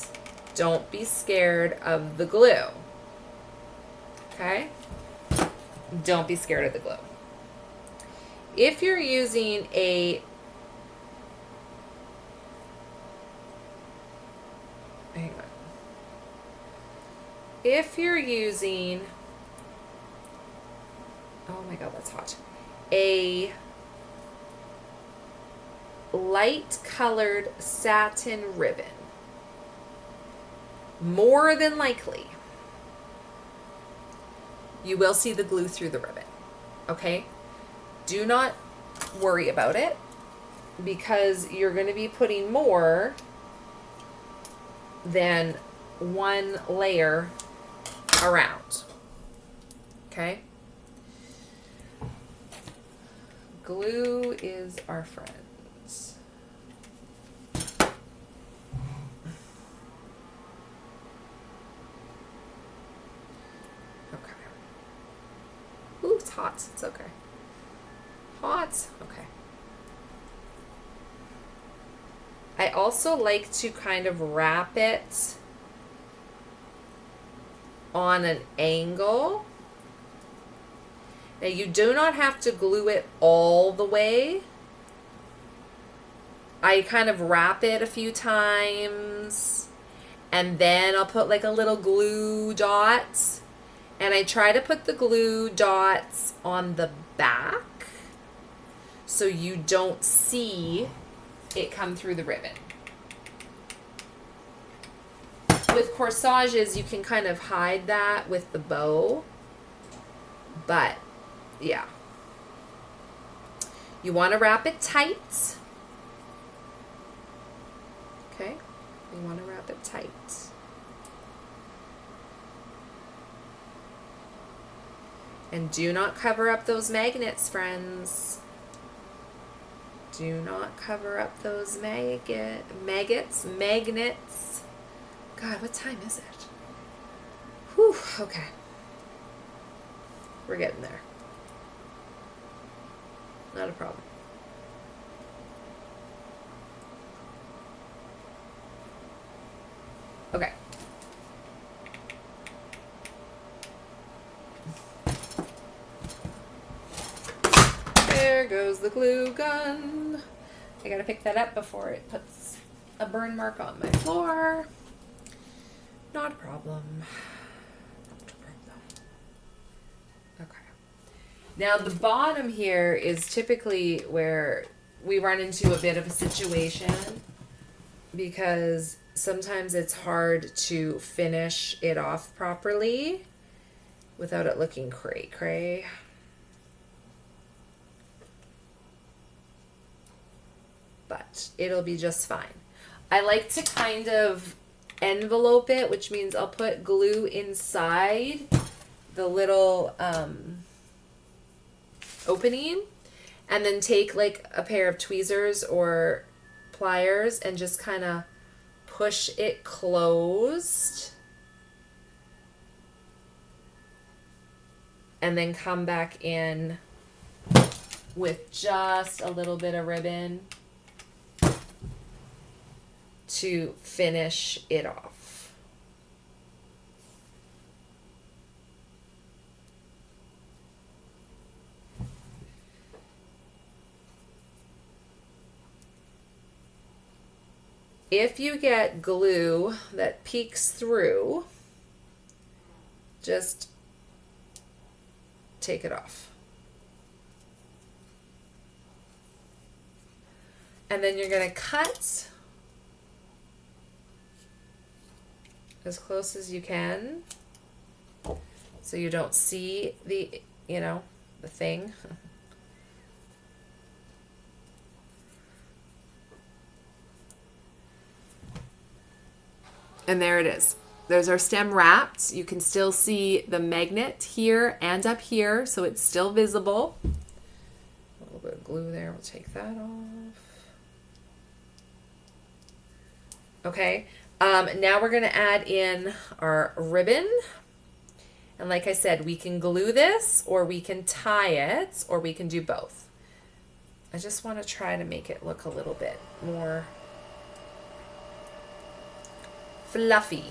Don't be scared of the glue. Okay? Don't be scared of the glue. If you're using a hang on. If you're using, oh my God, that's hot. A light colored satin ribbon, more than likely, you will see the glue through the ribbon. Okay? Do not worry about it because you're going to be putting more than one layer around. Okay? Glue is our friends. Okay. Ooh, it's hot. It's okay. Hot. Okay. I also like to kind of wrap it on an angle. Now you do not have to glue it all the way. I kind of wrap it a few times and then I'll put like a little glue dot, and I try to put the glue dots on the back so you don't see it come through the ribbon. With corsages, you can kind of hide that with the bow, but yeah. You want to wrap it tight. Okay? You want to wrap it tight. And do not cover up those magnets, friends. Do not cover up those magnets. God, what time is it? Whew, okay. We're getting there. Not a problem. Okay. There goes the glue gun. I gotta pick that up before it puts a burn mark on my floor. Not a problem. Not a problem. Okay. Now the bottom here is typically where we run into a bit of a situation because sometimes it's hard to finish it off properly without it looking cray-cray. But it'll be just fine. I like to kind of envelope it, which means I'll put glue inside the little opening and then take like a pair of tweezers or pliers and just kind of push it closed and then come back in with just a little bit of ribbon to finish it off. if you get glue that peeks through, just take it off. And then you're going to cut as close as you can so you don't see the, the thing. And there it is. There's our stem wrapped. You can still see the magnet here and up here, so it's still visible. A little bit of glue there. We'll take that off. Okay. Now we're going to add in our ribbon. And like I said, we can glue this, or we can tie it, or we can do both. I just want to try to make it look a little bit more fluffy.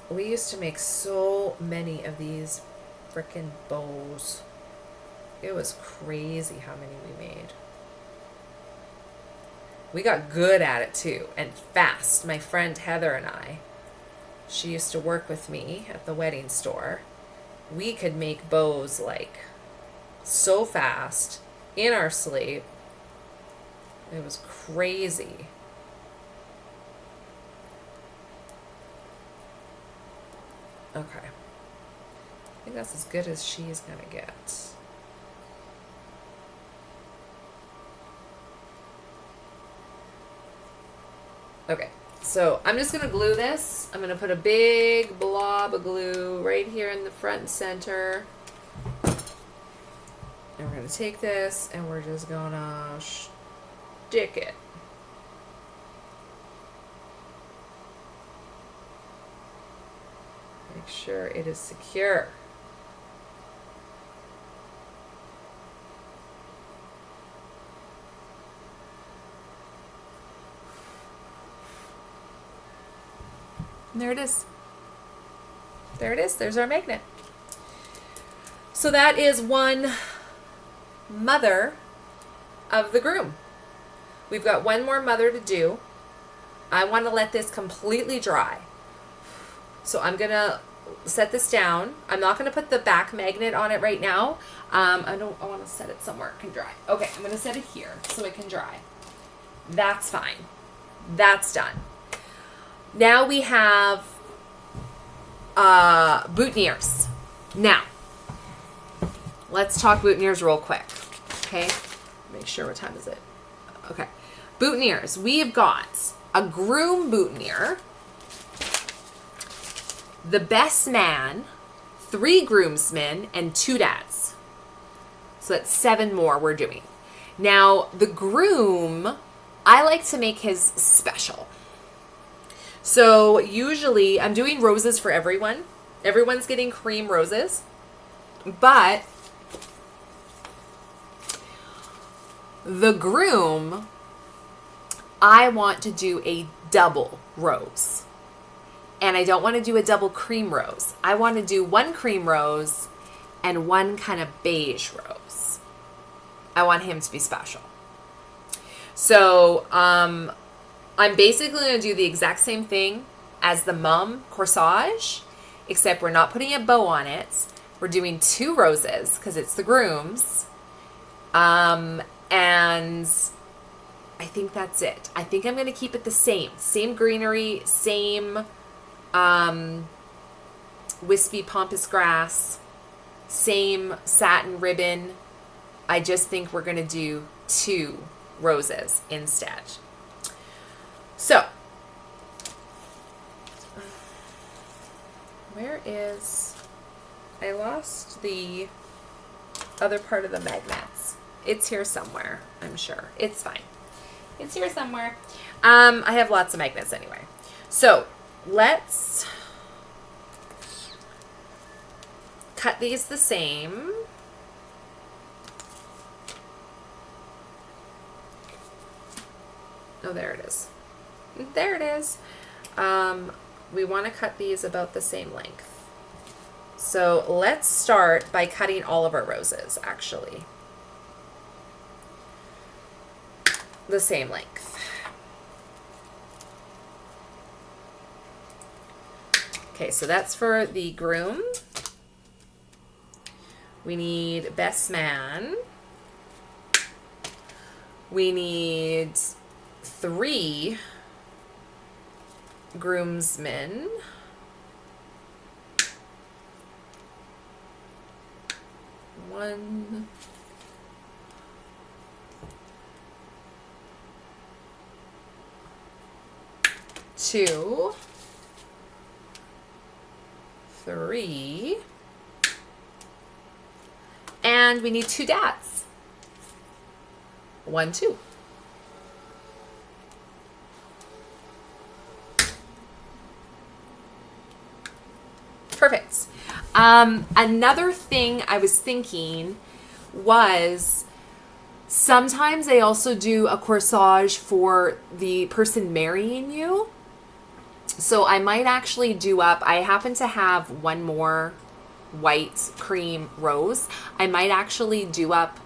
We used to make so many of these frickin' bows. It was crazy how many we made. We got good at it too, and fast. My friend Heather and I, she used to work with me at the wedding store. We could make bows like so fast in our sleep. It was crazy. Okay. I think that's as good as she's gonna get. Okay, so I'm just gonna glue this. I'm gonna put a big blob of glue right here in the front and center. And we're going to take this and we're just going to stick it. Make sure it is secure. And there it is. There it is. There's our magnet. So that is one mother of the groom. We've got one more mother to do. I want to let this completely dry. So I'm going to set this down. I'm not going to put the back magnet on it right now. I want to set it somewhere it can dry. Okay, I'm going to set it here so it can dry. That's fine. That's done. Now we have boutonnieres. Now, let's talk boutonnieres real quick. Okay, make sure, what time is it? Okay, boutonnieres. We have got a groom boutonniere, the best man, 3 groomsmen, and 2 dads. So that's 7 more we're doing. Now, the groom, I like to make his special. So usually I'm doing roses for everyone. Everyone's getting cream roses. But the groom, I want to do a double rose. And I don't want to do a double cream rose. I want to do 1 cream rose and 1 kind of beige rose. I want him to be special. So I'm basically going to do the exact same thing as the mum corsage, except we're not putting a bow on it. We're doing 2 roses because it's the groom's. And I think that's it. I think I'm going to keep it the same. Same greenery, same wispy pampas grass, same satin ribbon. I just think we're going to do 2 roses instead. So, where is, I lost the other part of the magnets. It's here somewhere, I'm sure. It's fine. It's here somewhere. I have lots of magnets anyway. So, let's cut these the same. Oh, there it is. There it is. We want to cut these about the same length. So let's start by cutting all of our roses, actually. The same length. Okay, so that's for the groom. We need best man. We need 3 groomsmen. One, two, 3, and we need 2 dads. 1, 2. Perfect. Another thing I was thinking was sometimes they also do a corsage for the person marrying you. So I might actually do up, I happen to have one more white cream rose. I might actually do up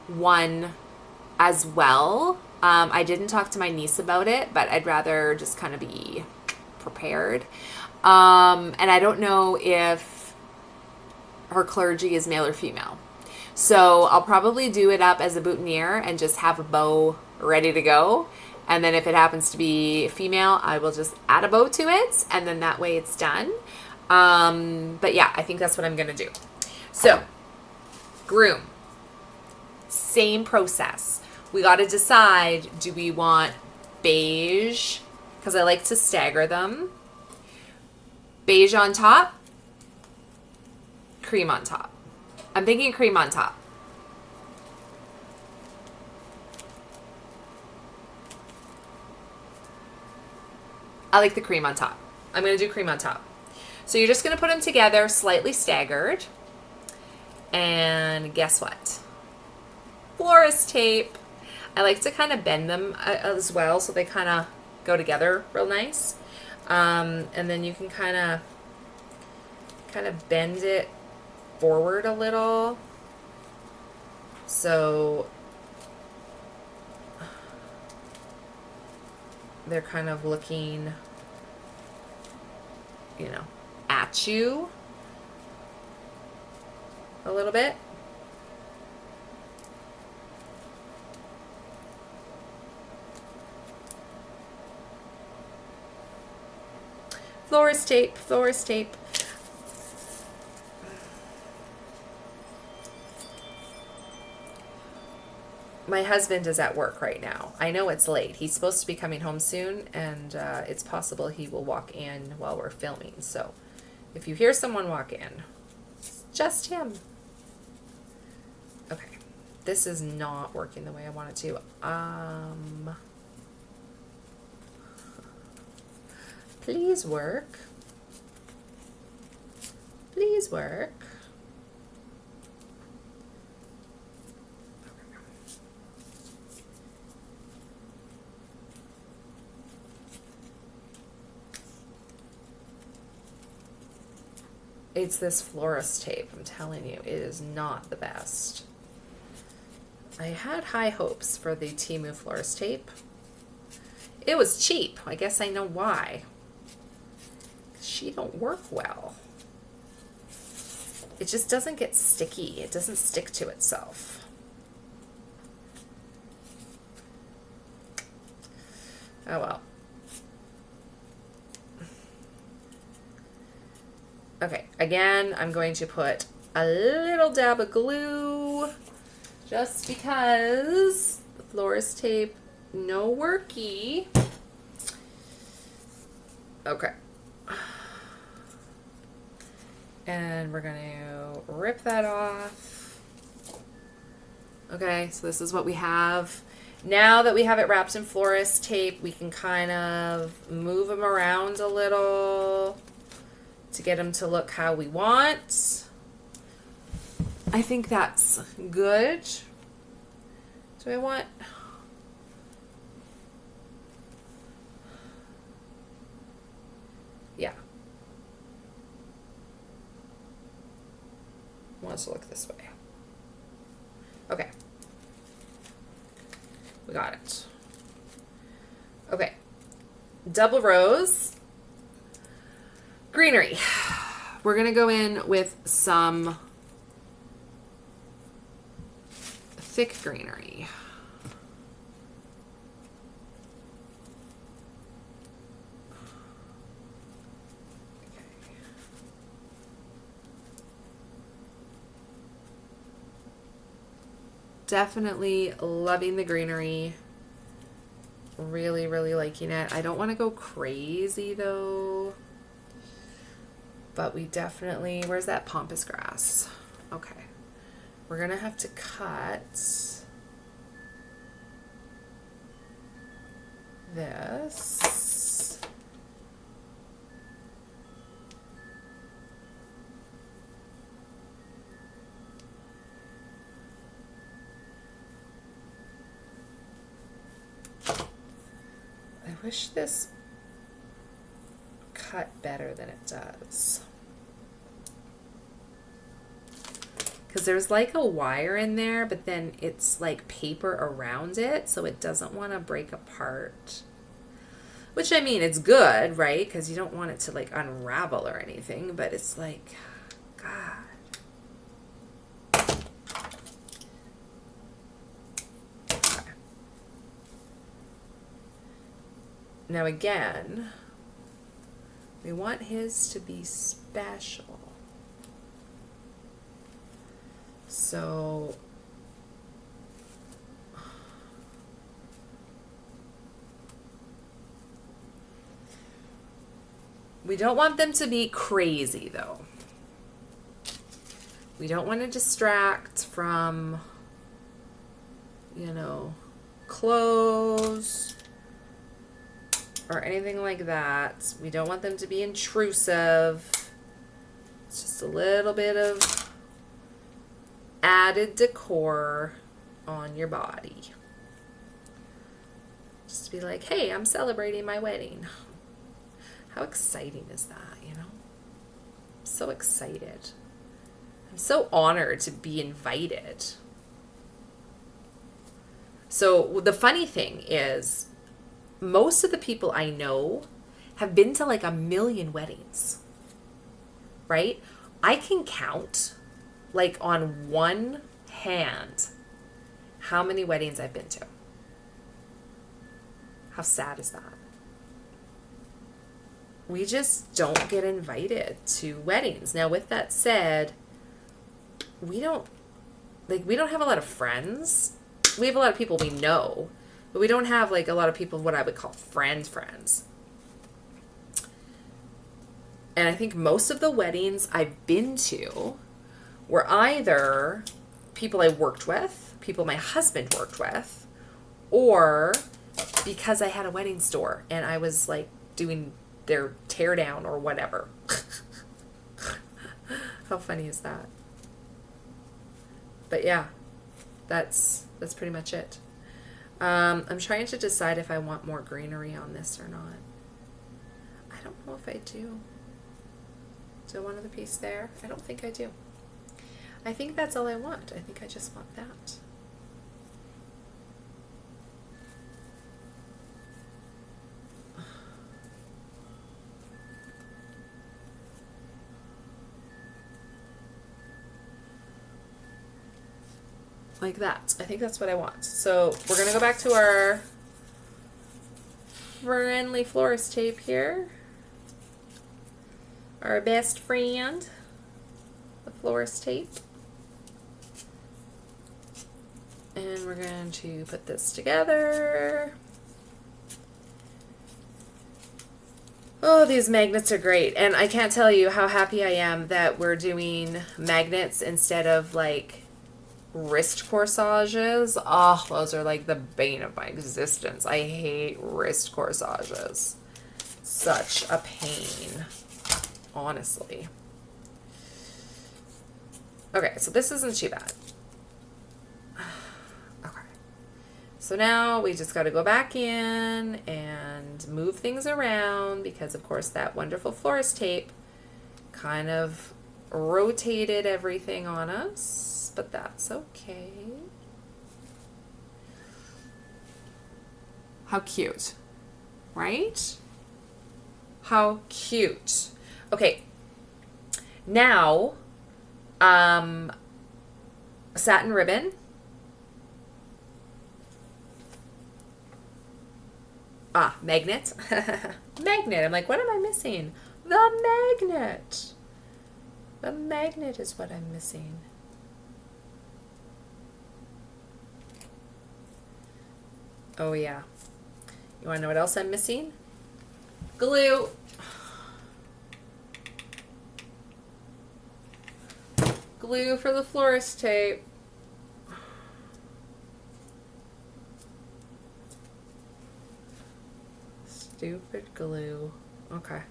one as well. I didn't talk to my niece about it, but I'd rather just kind of be prepared. And I don't know if her clergy is male or female. So I'll probably do it up as a boutonniere and just have a bow ready to go. And then if it happens to be female, I will just add a bow to it. And then that way it's done. But yeah, I think that's what I'm going to do. So groom, same process. We got to decide, do we want beige? Because I like to stagger them. Beige on top, cream on top. I'm thinking cream on top. I like the cream on top. I'm going to do cream on top. So you're just going to put them together slightly staggered. And guess what? Florist tape. I like to kind of bend them as well so they kind of go together real nice. And then you can kind of bend it forward a little. So they're kind of looking, you know, at you a little bit. Florist tape, florist tape. My husband is at work right now. I know it's late. He's supposed to be coming home soon, and it's possible he will walk in while we're filming. So if you hear someone walk in, it's just him. Okay, this is not working the way I want it to. Please work. Please work. It's this florist tape, I'm telling you, it is not the best. I had high hopes for the Temu florist tape. It was cheap. I guess I know why. She don't work well. It just doesn't get sticky. It doesn't stick to itself. Oh well. Okay, again, I'm going to put a little dab of glue just because the florist tape, no worky. Okay. And we're going to rip that off. Okay, so this is what we have. Now that we have it wrapped in florist tape, we can kind of move them around a little to get them to look how we want. I think that's good. Do I want... Yeah. wants to look this way. Okay. We got it. Okay. Double rose. Greenery. We're going to go in with some thick greenery. Definitely loving the greenery. Really, really liking it. I don't want to go crazy though. But we definitely, where's that pampas grass? Okay. We're going to have to cut this. I wish this cut better than it does. Because there's like a wire in there, but then it's like paper around it, so it doesn't want to break apart. Which, I mean, it's good, right? Because you don't want it to like unravel or anything, but it's like, God. Now again, we want his to be special. So we don't want them to be crazy though. We don't want to distract from, you know, clothes or anything like that. We don't want them to be intrusive. It's just a little bit of added decor on your body. Just to be like, hey, I'm celebrating my wedding. How exciting is that, you know? I'm so excited. I'm so honored to be invited. So the funny thing is, most of the people I know have been to like 1 million weddings, right? I can count like on one hand how many weddings I've been to. How sad is that? We just don't get invited to weddings. Now, with that said, we don't have a lot of friends. We have a lot of people we know, but we don't have like a lot of people what I would call friends. And I think most of the weddings I've been to were either people I worked with, people my husband worked with, or because I had a wedding store and I was like doing their tear down or whatever. How funny is that? But yeah, that's pretty much it. I'm trying to decide if I want more greenery on this or not. I don't know if I do. Do I want another piece there? I don't think I do. I think that's all I want. I think I just want that. Like that. I think that's what I want. So we're going to go back to our friendly florist tape here. Our best friend, the florist tape. And we're going to put this together. Oh, these magnets are great. And I can't tell you how happy I am that we're doing magnets instead of like wrist corsages. Oh, those are like the bane of my existence. I hate wrist corsages. Such a pain, honestly. Okay, so this isn't too bad. Okay. So now we just got to go back in and move things around because, of course, that wonderful florist tape kind of rotated everything on us, but that's okay. How cute, right? How cute. Okay, now, satin ribbon. Magnet. Magnet. I'm like, what am I missing? The magnet. The magnet is what I'm missing. Oh, yeah. You want to know what else I'm missing? Glue. Glue for the florist tape. Stupid glue. Okay.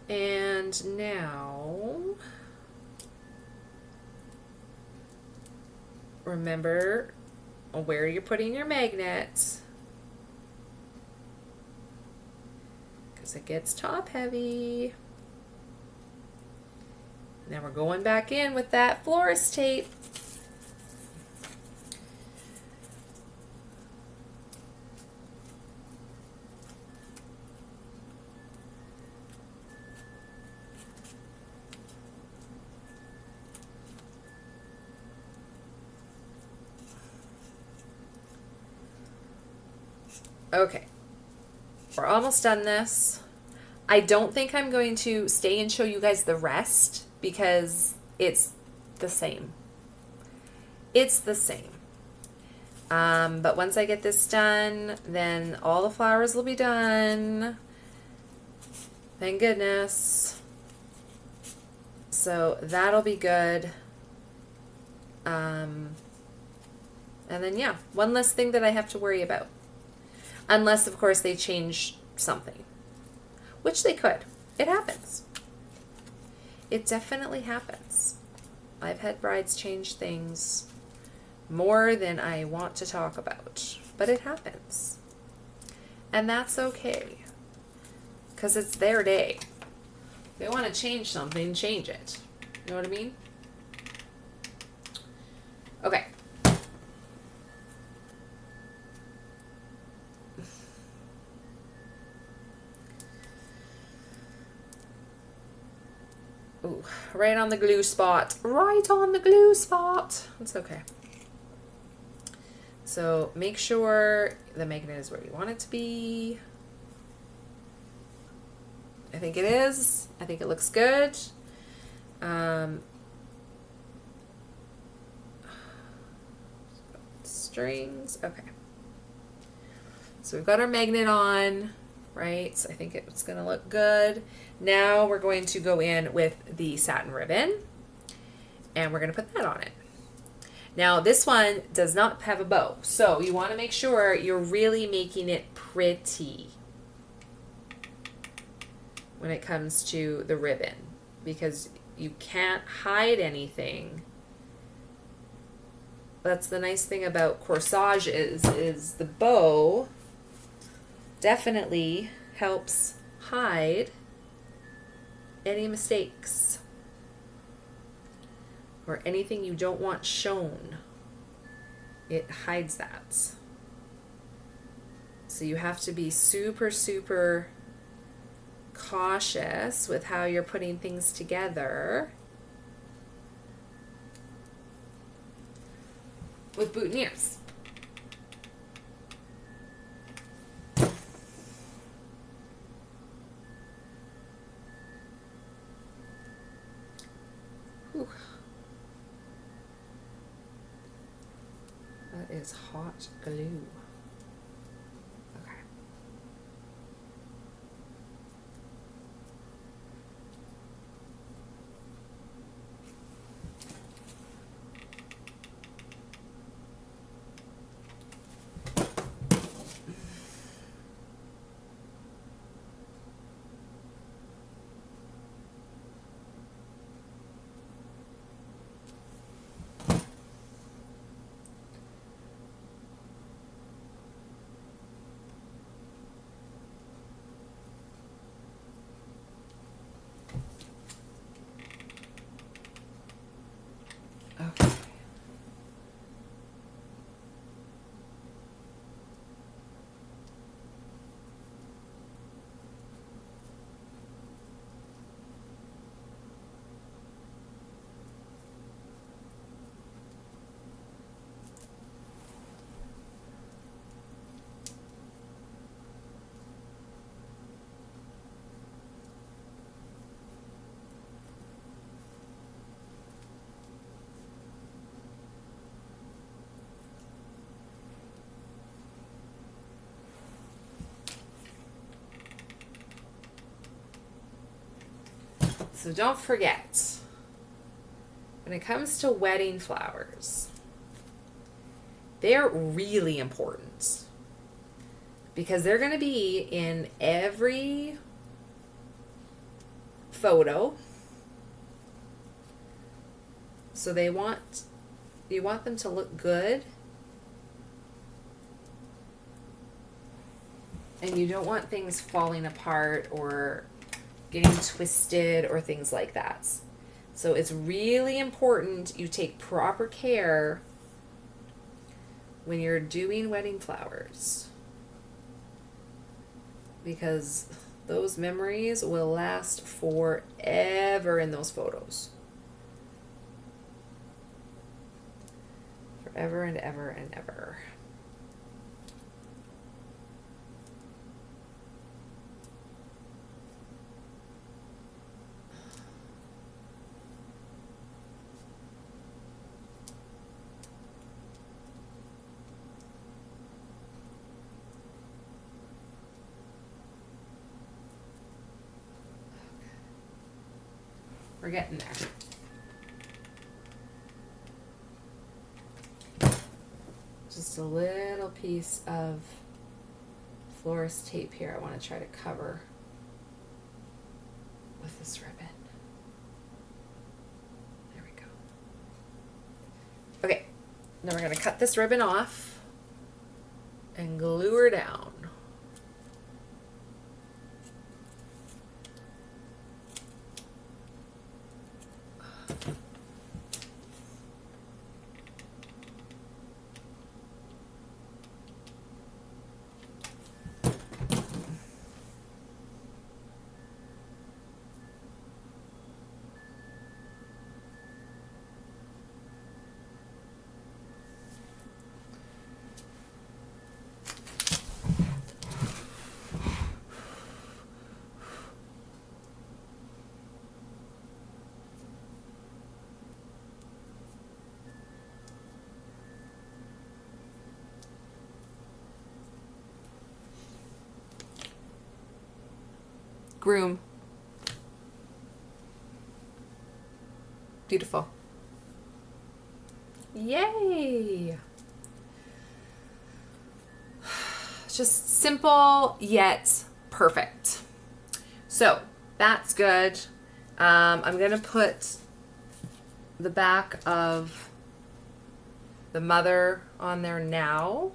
And now, remember where you're putting your magnets, because it gets top heavy. Now we're going back in with that florist tape. Okay, we're almost done this. I don't think I'm going to stay and show you guys the rest because it's the same. It's the same. But once I get this done, then all the flowers will be done. Thank goodness. So that'll be good. And then, yeah, one less thing that I have to worry about. Unless, of course, they change something. Which they could. It happens. It definitely happens. I've had brides change things more than I want to talk about. But it happens. And that's okay. Because it's their day. If they want to change something, change it. You know what I mean? Okay. Ooh, right on the glue spot. Right on the glue spot. It's okay. So make sure the magnet is where you want it to be. I think it is. I think it looks good. Strings. Okay. So we've got our magnet on, right? So I think it's going to look good. Now we're going to go in with the satin ribbon and we're going to put that on it. Now this one does not have a bow, so you want to make sure you're really making it pretty when it comes to the ribbon, because you can't hide anything. That's the nice thing about corsage is the bow definitely helps hide any mistakes or anything you don't want shown. It hides that. So you have to be super, super cautious with how you're putting things together with boutonnieres. Whew. That is hot glue. Okay. So don't forget, when it comes to wedding flowers, they're really important because they're going to be in every photo. So you want them to look good, and you don't want things falling apart or getting twisted or things like that. So it's really important you take proper care when you're doing wedding flowers, because those memories will last forever in those photos. Forever and ever and ever. We're getting there. Just a little piece of florist tape here I want to try to cover with this ribbon. There we go. Okay, now we're going to cut this ribbon off and glue her down. Groom. Beautiful. Yay! Just simple yet perfect. So that's good. I'm going to put the back of the mother on there now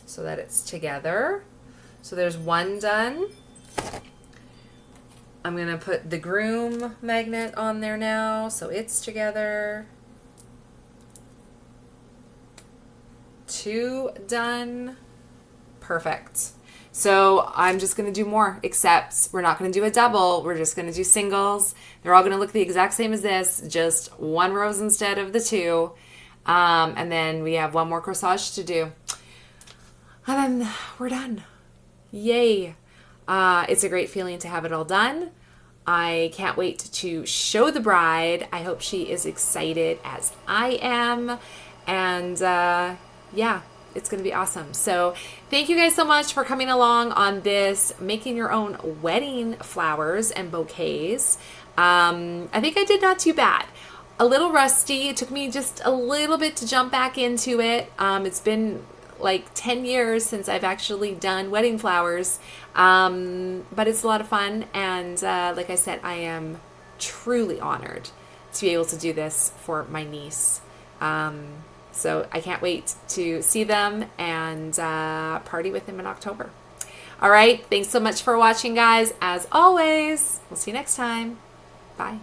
so that it's together. So there's one done. I'm going to put the groom magnet on there now so it's together. 2 done. Perfect. So I'm just going to do more, except we're not going to do a double. We're just going to do singles. They're all going to look the exact same as this, just 1 rose instead of the 2. And then we have 1 more corsage to do. And then we're done. Yay. It's a great feeling to have it all done. I can't wait to show the bride. I hope she is excited as I am. And yeah, it's going to be awesome. So thank you guys so much for coming along on this making your own wedding flowers and bouquets. I think I did not too bad. A little rusty. It took me just a little bit to jump back into it. It's been like 10 years since I've actually done wedding flowers, but it's a lot of fun, and like I said, I am truly honored to be able to do this for my niece. So I can't wait to see them and party with them in October. All right, thanks so much for watching, guys. As always, we'll see you next time. Bye.